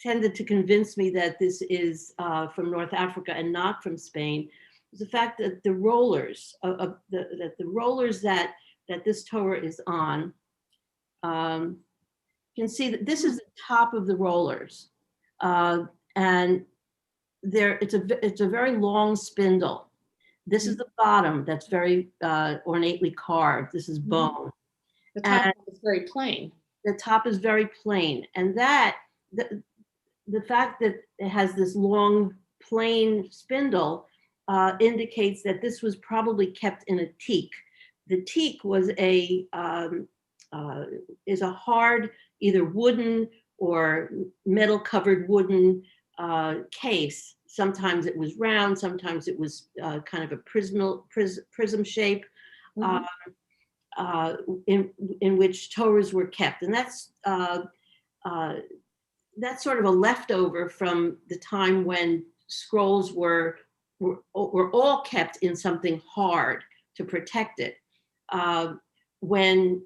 tended to convince me that this is from North Africa and not from Spain was the fact that the rollers that this Torah is on, you can see that this is the top of the rollers, and it's a very long spindle. This is the bottom that's very ornately carved. This is bone. The top is very plain. The top is very plain, and the fact that it has this long plain spindle indicates that this was probably kept in a teak. The teak was is a hard, either wooden or metal covered wooden case. Sometimes it was round, sometimes it was kind of a prism shape, in which Torahs were kept. And that's sort of a leftover from the time when scrolls were all kept in something hard to protect it. When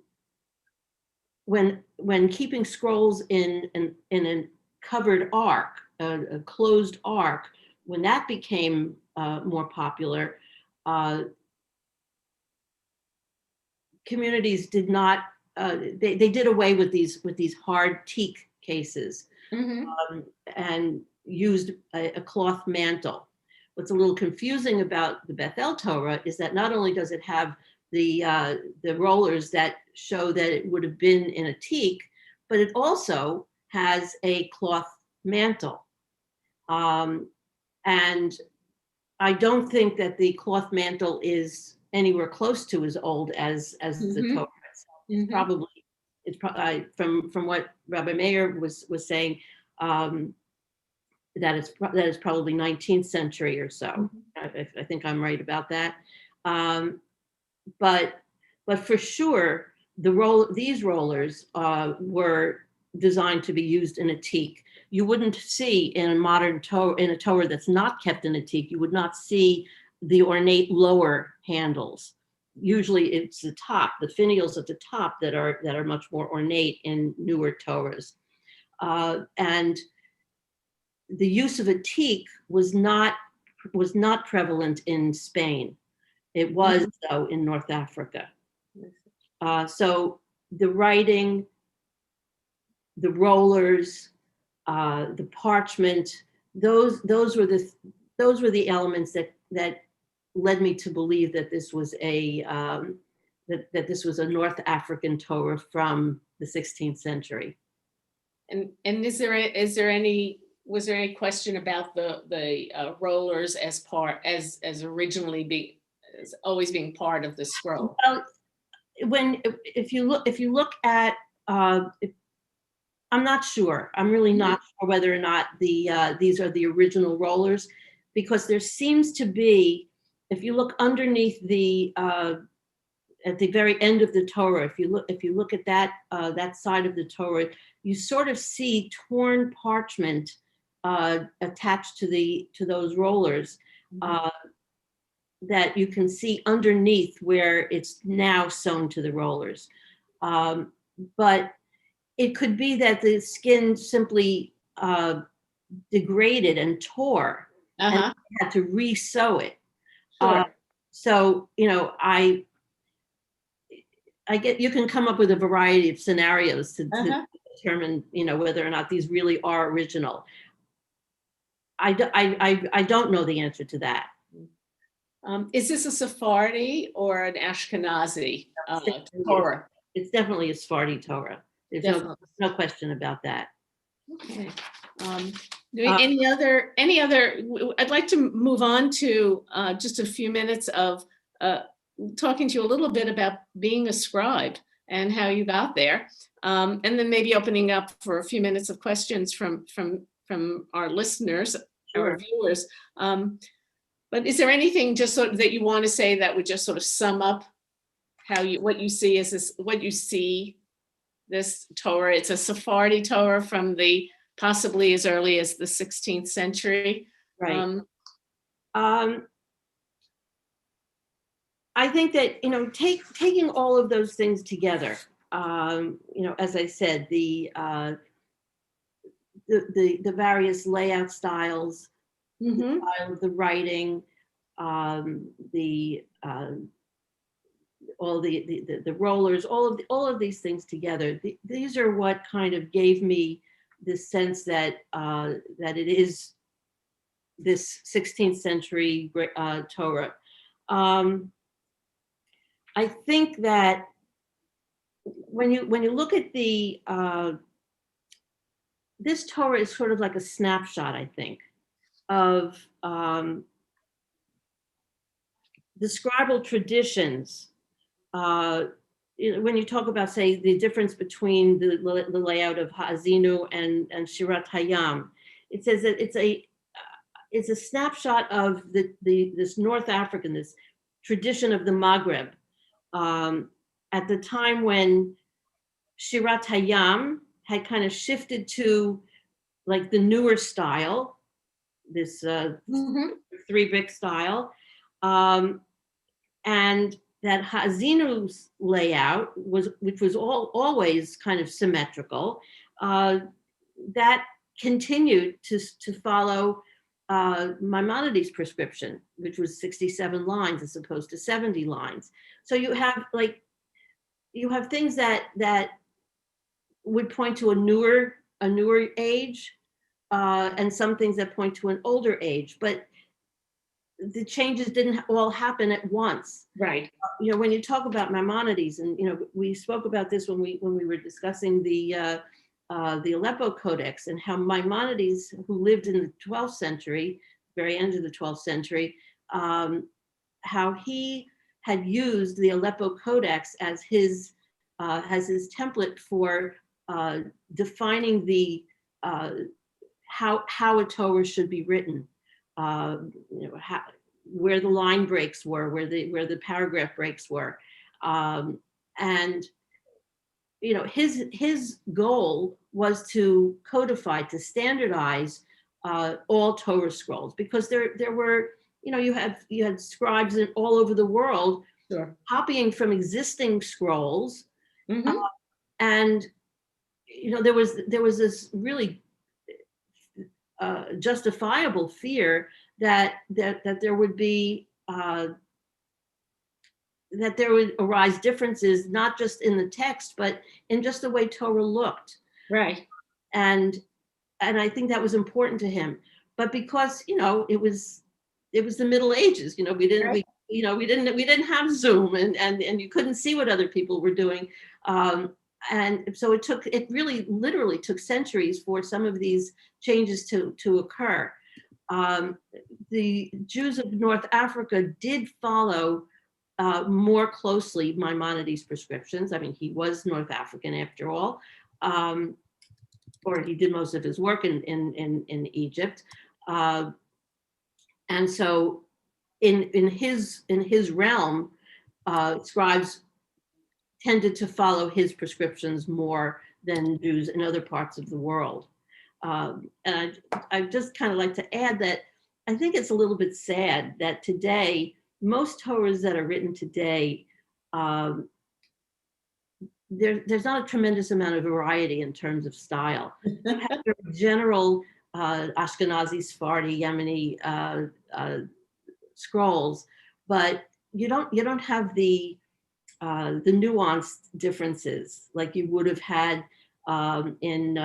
keeping scrolls in a covered ark, a closed ark, when that became more popular, communities did not. They did away with these hard teak cases, and used a cloth mantle. What's a little confusing about the Bethel Torah is that not only does it have the rollers that show that it would have been in a teak, but it also has a cloth mantle. And I don't think that the cloth mantle is anywhere close to as old as the Torah itself. It's probably from what Rabbi Meir was saying, that is probably 19th century or so. I think I'm right about that. But But for sure, these rollers were designed to be used in a teak. You wouldn't see in a modern Torah, in a Torah that's not kept in a teak, you would not see the ornate lower handles. Usually it's the top, the finials at the top that are much more ornate in newer Torahs. And the use of a teak was not prevalent in Spain. It was, though, in North Africa. So the writing, the rollers, the parchment, those were the elements that led me to believe that this was that this was a North African Torah from the 16th century. And was there any question about the rollers as originally always being part of the scroll? Well, if you look at, I'm not sure. I'm really not sure whether or not these are the original rollers, because there seems to be, if you look underneath at the very end of the Torah, if you look at that side of the Torah, you sort of see torn parchment attached to those rollers that you can see underneath where it's now sewn to the rollers. But it could be that the skin simply degraded and tore, and had to re-sew it. Sure. So, I get, you can come up with a variety of scenarios to determine, whether or not these really are original. I don't know the answer to that. Is this a Sephardi or an Ashkenazi Torah? It's definitely a Sephardi Torah. There's no question about that. Okay. Any other? I'd like to move on to just a few minutes of talking to you a little bit about being a scribe and how you got there, and then maybe opening up for a few minutes of questions from our listeners, our viewers. But is there anything just sort of that you want to say that would just sort of sum up what you see this Torah? It's a Sephardi Torah from possibly as early as the 16th century. Right. I think that, taking all of those things together, as I said, the various layout styles, the style of the writing, all the rollers, all of these things together. These are what kind of gave me the sense that it is this 16th century Torah. I think that when you look at this Torah is sort of like a snapshot, I think, of the scribal traditions. When you talk about, say, the difference between the layout of Ha'azinu and Shirat Hayam, it says that it's a snapshot of this North African, this tradition of the Maghreb, at the time when Shirat Hayam had kind of shifted to like the newer style, this 3-brick style, and that Ha'azinu's layout which was always kind of symmetrical, that continued to follow Maimonides' prescription, which was 67 lines as opposed to 70 lines. So you have things that would point to a newer age, and some things that point to an older age, but the changes didn't all happen at once. Right. When you talk about Maimonides, and we spoke about this when we were discussing the Aleppo Codex, and how Maimonides, who lived in the 12th century, very end of the 12th century, how he had used the Aleppo Codex as his template for defining how a Torah should be written. Where the line breaks were, where the paragraph breaks were. And you know, his goal was to codify, to standardize all Torah scrolls, because there were, you know, you had scribes all over the world copying from existing scrolls, and you know, there was this really justifiable fear that there would be that there would arise differences, not just in the text, but in just the way Torah looked. Right. And I think that was important to him. But because, you know, it was the Middle Ages, you know, we didn't have Zoom, and you couldn't see what other people were doing. And so it really literally took centuries for some of these changes to occur. The Jews of North Africa did follow more closely Maimonides' prescriptions. I mean, he was North African after all, or he did most of his work in Egypt. And so in his realm, scribes tended to follow his prescriptions more than Jews in other parts of the world. And I just kind of like to add that I think it's a little bit sad that today, most Torahs that are written today, there's not a tremendous amount of variety in terms of style. You have your general Ashkenazi, Sephardi, Yemeni scrolls, but you don't have the nuanced differences like you would have had in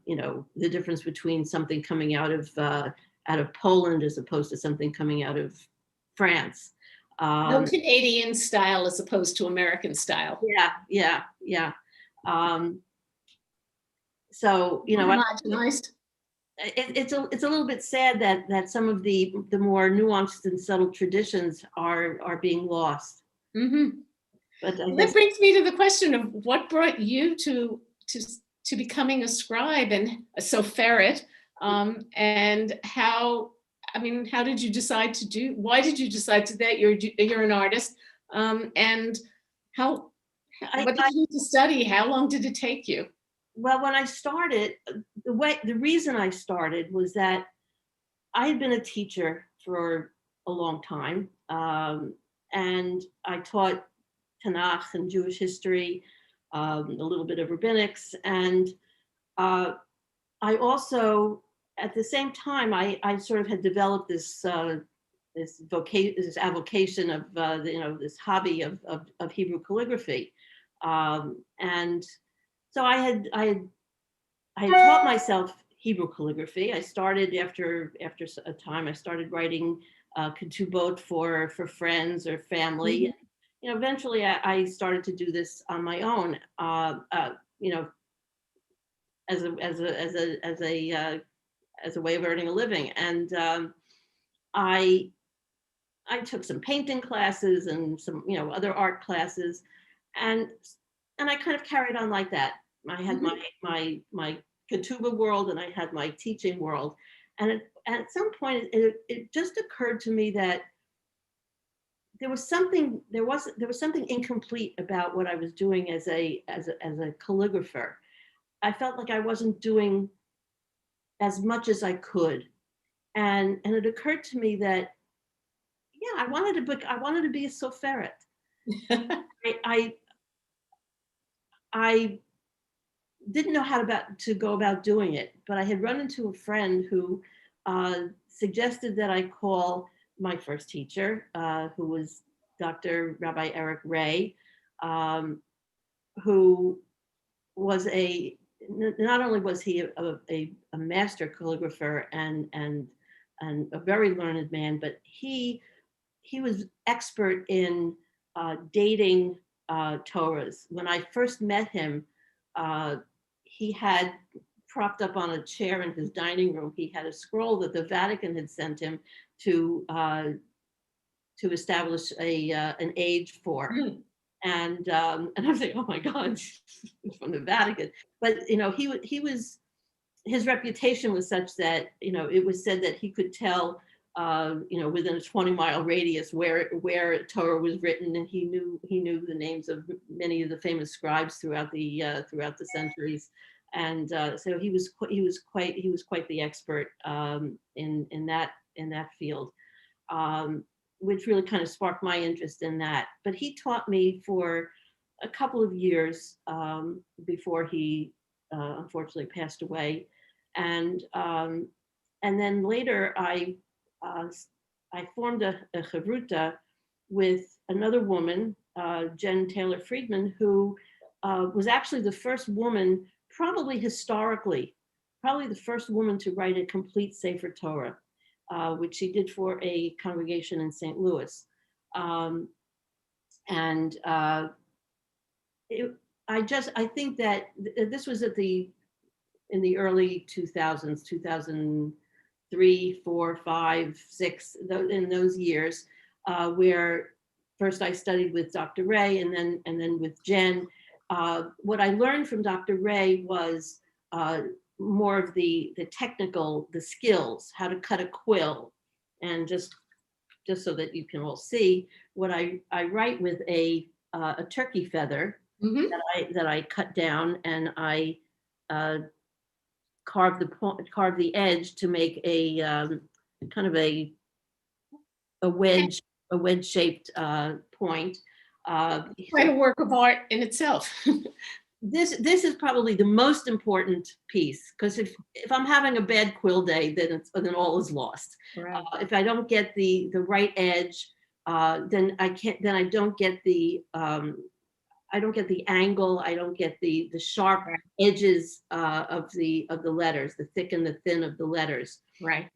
you know, the difference between something coming out of Poland as opposed to something coming out of France. No Canadian style as opposed to American style. Yeah. So, you know, homogenized. It's a little bit sad that some of the more nuanced and subtle traditions are being lost. But that brings me to the question of what brought you to becoming a scribe and a sopheret, and how. I mean, how did you decide why did you decide to that? You're an artist, and what did you do to study? How long did it take you? Well, when I started, the reason I started was that I had been a teacher for a long time, and I taught Tanakh and Jewish history, a little bit of rabbinics, and I also, at the same time, I sort of had developed this avocation of this hobby of Hebrew calligraphy, and so I had taught myself Hebrew calligraphy. I started after a time. I started writing ketubot for friends or family. You know, eventually I started to do this on my own. You know, as a way of earning a living, and I took some painting classes and some other art classes, and I kind of carried on like that. I had my ketubah world, and I had my teaching world, and at some point it just occurred to me that there was something incomplete about what I was doing as a calligrapher. I felt like I wasn't doing as much as I could, and it occurred to me that I wanted to be a sopheret. I didn't know how to go about doing it, but I had run into a friend who suggested that I call my first teacher, who was Dr. Rabbi Eric Ray, who was not only was he a master calligrapher and a very learned man, but he was expert in dating Torahs. When I first met him, he had propped up on a chair in his dining room, he had a scroll that the Vatican had sent him to establish an age for. And I was like, oh my God, it's from the Vatican. But his reputation was such that it was said that he could tell within a 20-mile radius where Torah was written, and he knew the names of many of the famous scribes throughout the centuries, and so he was quite the expert in that field, which really kind of sparked my interest in that. But he taught me for a couple of years before he unfortunately passed away, and then later I formed a chavruta with another woman, Jen Taylor Friedman, who was actually the first woman, probably historically, the first woman to write a complete Sefer Torah, which she did for a congregation in St. Louis. I think that this was in the early 2000s, 2003, 4, 5, 6, in those years, where first I studied with Dr. Ray and then with Jen. What I learned from Dr. Ray was more of the technical, the skills, how to cut a quill, and just so that you can all see what I write with a turkey feather that I cut down, and I carve the edge to make a kind of a wedge shaped point. Quite a work of art in itself. This is probably the most important piece, because if I'm having a bad quill day, then all is lost. Right. If I don't get the right edge, then I don't get the angle. I don't get the sharp edges of the letters, the thick and the thin of the letters. Right.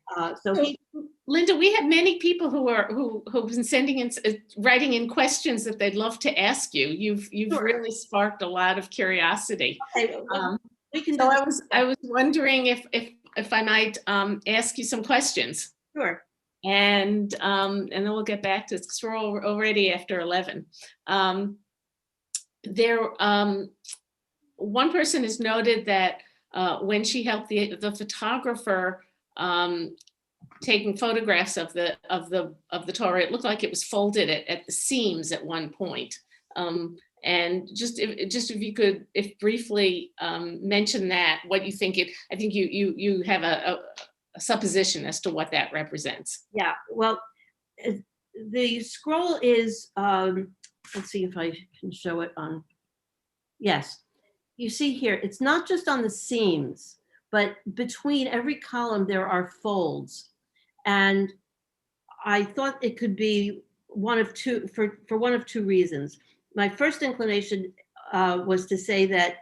Linda, we have many people who've been sending in, writing in questions that they'd love to ask you. You've Sure. really sparked a lot of curiosity. Okay, we can. So I was wondering if I might ask you some questions. Sure. And then we'll get back to it, because we're already after 11. One person has noted that when she helped the photographer taking photographs of the Torah, it looked like it was folded at the seams at one point. And if you could briefly mention that, what you think I think you have a supposition as to what that represents. Yeah, well, the scroll is, let's see if I can show it on, yes. You see here, it's not just on the seams, but between every column there are folds. And I thought it could be one of two, for one of two reasons. My first inclination was to say that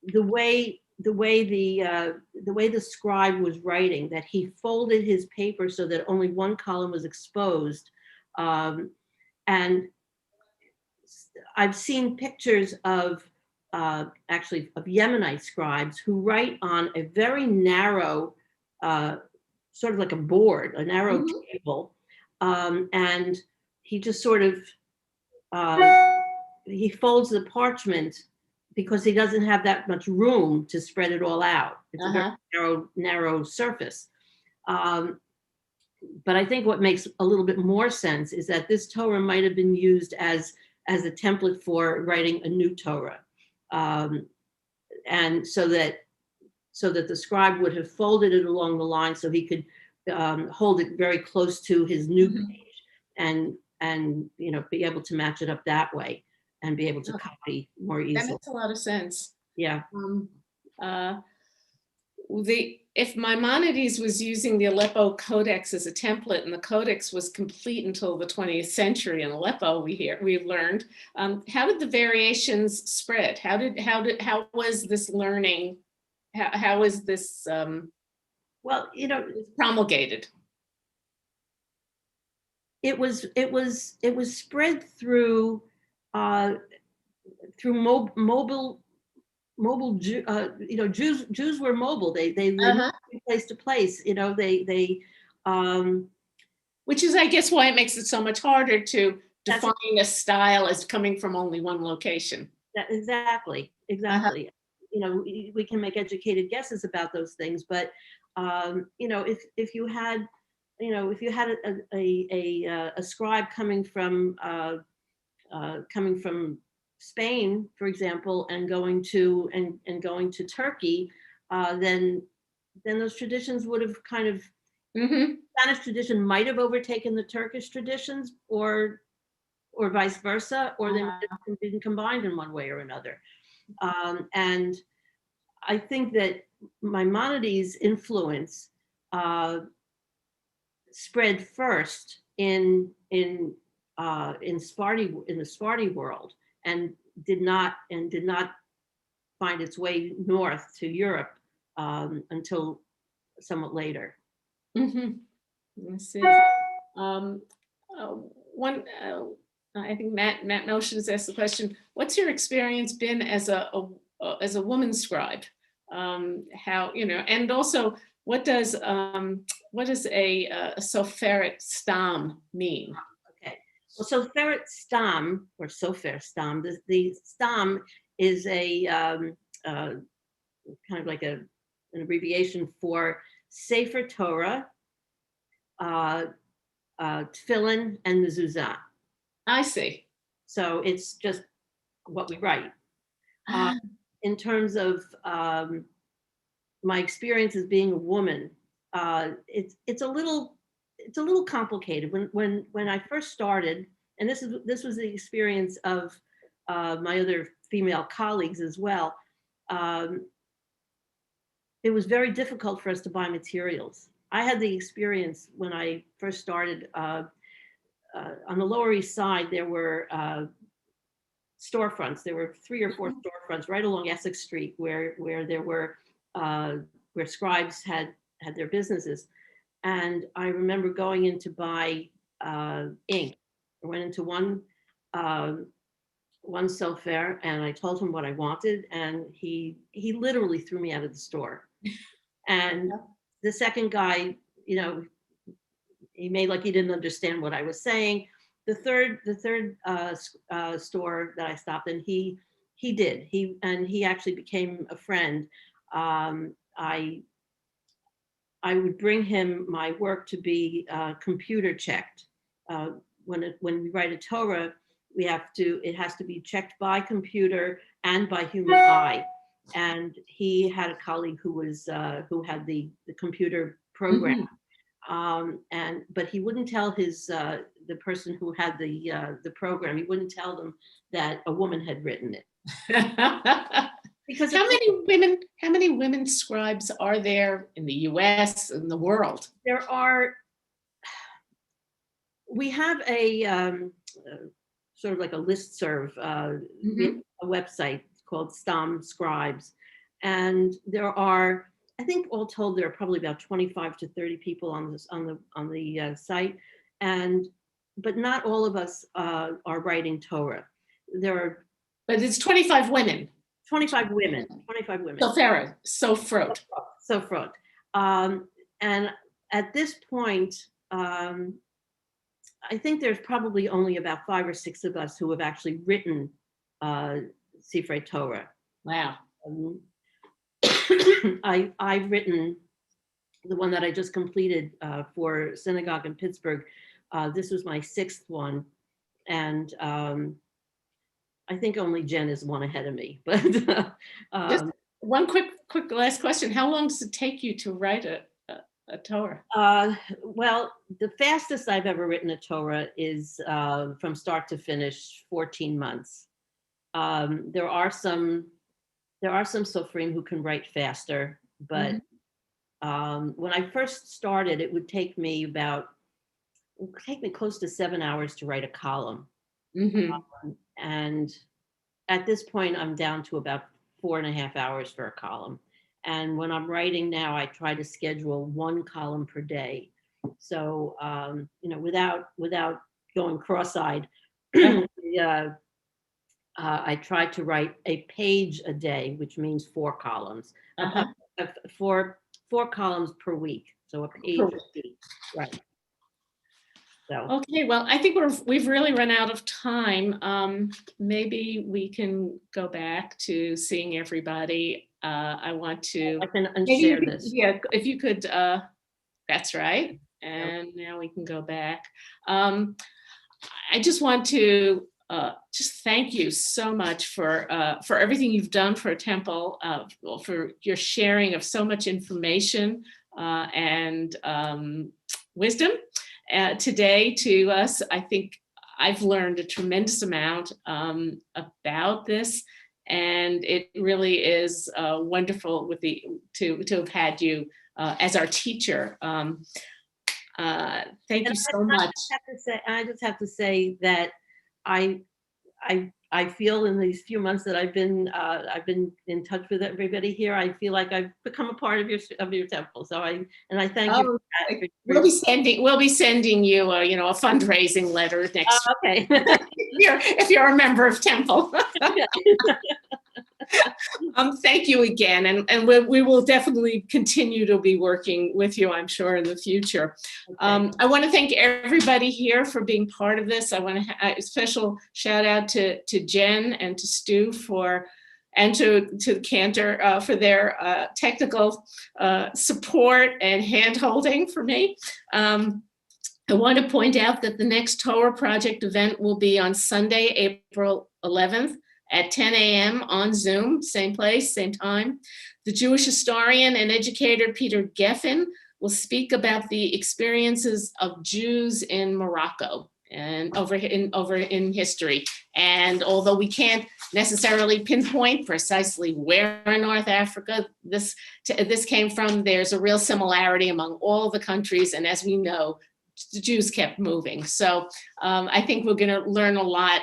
the way the scribe was writing, that he folded his paper so that only one column was exposed. And I've seen pictures of actually of Yemenite scribes who write on a very narrow, sort of like a board, a narrow table, and he just sort of he folds the parchment because he doesn't have that much room to spread it all out. It's a very narrow surface. But I think what makes a little bit more sense is that this Torah might have been used as a template for writing a new Torah. And so that the scribe would have folded it along the line so he could hold it very close to his new page and be able to match it up that way and be able to copy more easily. That makes a lot of sense. Yeah. If Maimonides was using the Aleppo Codex as a template, and the Codex was complete until the 20th century in Aleppo, we've learned, how did the variations spread? How was this learning? How was this promulgated? It was spread through mobile. Jews were mobile. They lived from place to place. Which is, I guess, why it makes it so much harder to define a style as coming from only one location. Exactly. We can make educated guesses about those things, but you know, if you had, you know, if you had a scribe coming from Spain, for example, and going to Turkey, then those traditions would have kind of, Spanish tradition might have overtaken the Turkish traditions, or vice versa, or they might have been combined in one way or another. And I think that Maimonides' influence spread first in the Sephardi world, and did not find its way north to Europe until somewhat later. Let's see. I think Matt Notion has asked the question: what's your experience been as a woman scribe? How, you know, and also what does a Soferet Stam mean? Okay, well, Soferet Stam, or Sofer Stam, the Stam is a kind of like an abbreviation for Sefer Torah, Tefillin, and Mezuzah. I see. So it's just what we write. In terms of my experience as being a woman, it's a little complicated. When I first started, and this was the experience of my other female colleagues as well. It was very difficult for us to buy materials. I had the experience when I first started. On the Lower East Side, there were storefronts. There were 3 or 4 storefronts right along Essex Street where there were where scribes had their businesses. And I remember going in to buy ink. I went into one sofer, and I told him what I wanted, and he literally threw me out of the store. And the second guy, you know, he made like he didn't understand what I was saying. The third store that I stopped in, he did. He actually became a friend. I would bring him my work to be computer checked. When we write a Torah, it has to be checked by computer and by human eye. And he had a colleague who had the computer program. But he wouldn't tell the person who had the program, he wouldn't tell them that a woman had written it. Because how many women scribes are there in the US and the world? We have a sort of like a listserv, a website called Stam Scribes, and there are, I think all told, there are probably about 25 to 30 people on the site, but not all of us are writing Torah. But it's 25 women. 25 women. 25 women. Sofrot. And at this point, I think there's probably only about 5 or 6 of us who have actually written Sifrei Torah. Wow. I've written the one that I just completed for synagogue in Pittsburgh. This was my 6th one, and I think only Jen is one ahead of me. But just one quick last question: how long does it take you to write a Torah? Well, the fastest I've ever written a Torah is from start to finish 14 months. There are some Sofrim who can write faster, but when I first started, it would take me close to 7 hours to write a column. And at this point, I'm down to about 4.5 hours for a column. And when I'm writing now, I try to schedule 1 column per day. So, you know, without going cross-eyed, I try to write a page a day, which means 4 columns. 4 columns per week. So a page a week. Right. So, Okay, well, I think we've really run out of time. Maybe we can go back to seeing everybody. I want to. I can Maybe you share could- this. Yeah, if you could, that's right. And now we can go back. I just want to just thank you so much for everything you've done for Temple, for your sharing of so much information and wisdom today to us. I think I've learned a tremendous amount about this, and it really is wonderful to have had you as our teacher. Thank you so much. I just have to say that I feel in these few months that I've been in touch with everybody here, I feel like I've become a part of your temple. So I thank you for that. We'll be sending you a fundraising letter next. Okay. if you're a member of Temple. Thank you again, and we will definitely continue to be working with you, I'm sure, in the future. Okay. I want to thank everybody here for being part of this. I want to a special shout out to Jen and to Stu and to Cantor for their technical support and hand-holding for me. I want to point out that the next Torah Project event will be on Sunday, April 11th at 10 a.m. on Zoom, same place, same time. The Jewish historian and educator Peter Geffen will speak about the experiences of Jews in Morocco and over in history. And although we can't necessarily pinpoint precisely where in North Africa this came from, there's a real similarity among all the countries. And as we know, the Jews kept moving. So I think we're going to learn a lot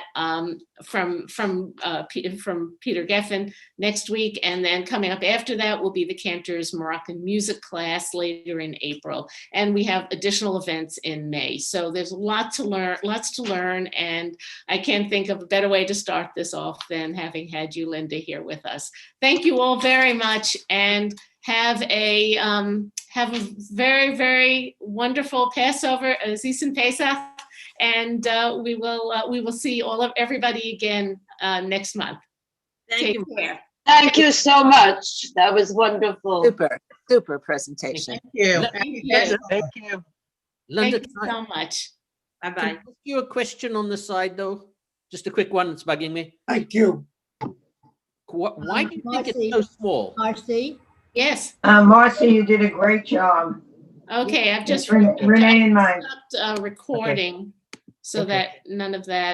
from Peter Geffen next week. And then coming up after that will be the Cantor's Moroccan music class later in April. And we have additional events in May. So there's lots to learn. And I can't think of a better way to start this off than having had you, Linda, here with us. Thank you all very much. And have a very, very wonderful Passover, Zis and Pesach, and we will see everybody again next month. Thank you. Care. Thank you so much. That was wonderful. Super presentation. Thank you. Thank you. Thank you. Linda, Thank you so much. Bye-bye. can I ask you a question on the side, though? Just a quick one that's bugging me. Thank you. Why do you think Marcy. it's so small? Marcy? Yes. Marcy, you did a great job. Okay. I've just Renee and mine. stopped recording so that none of that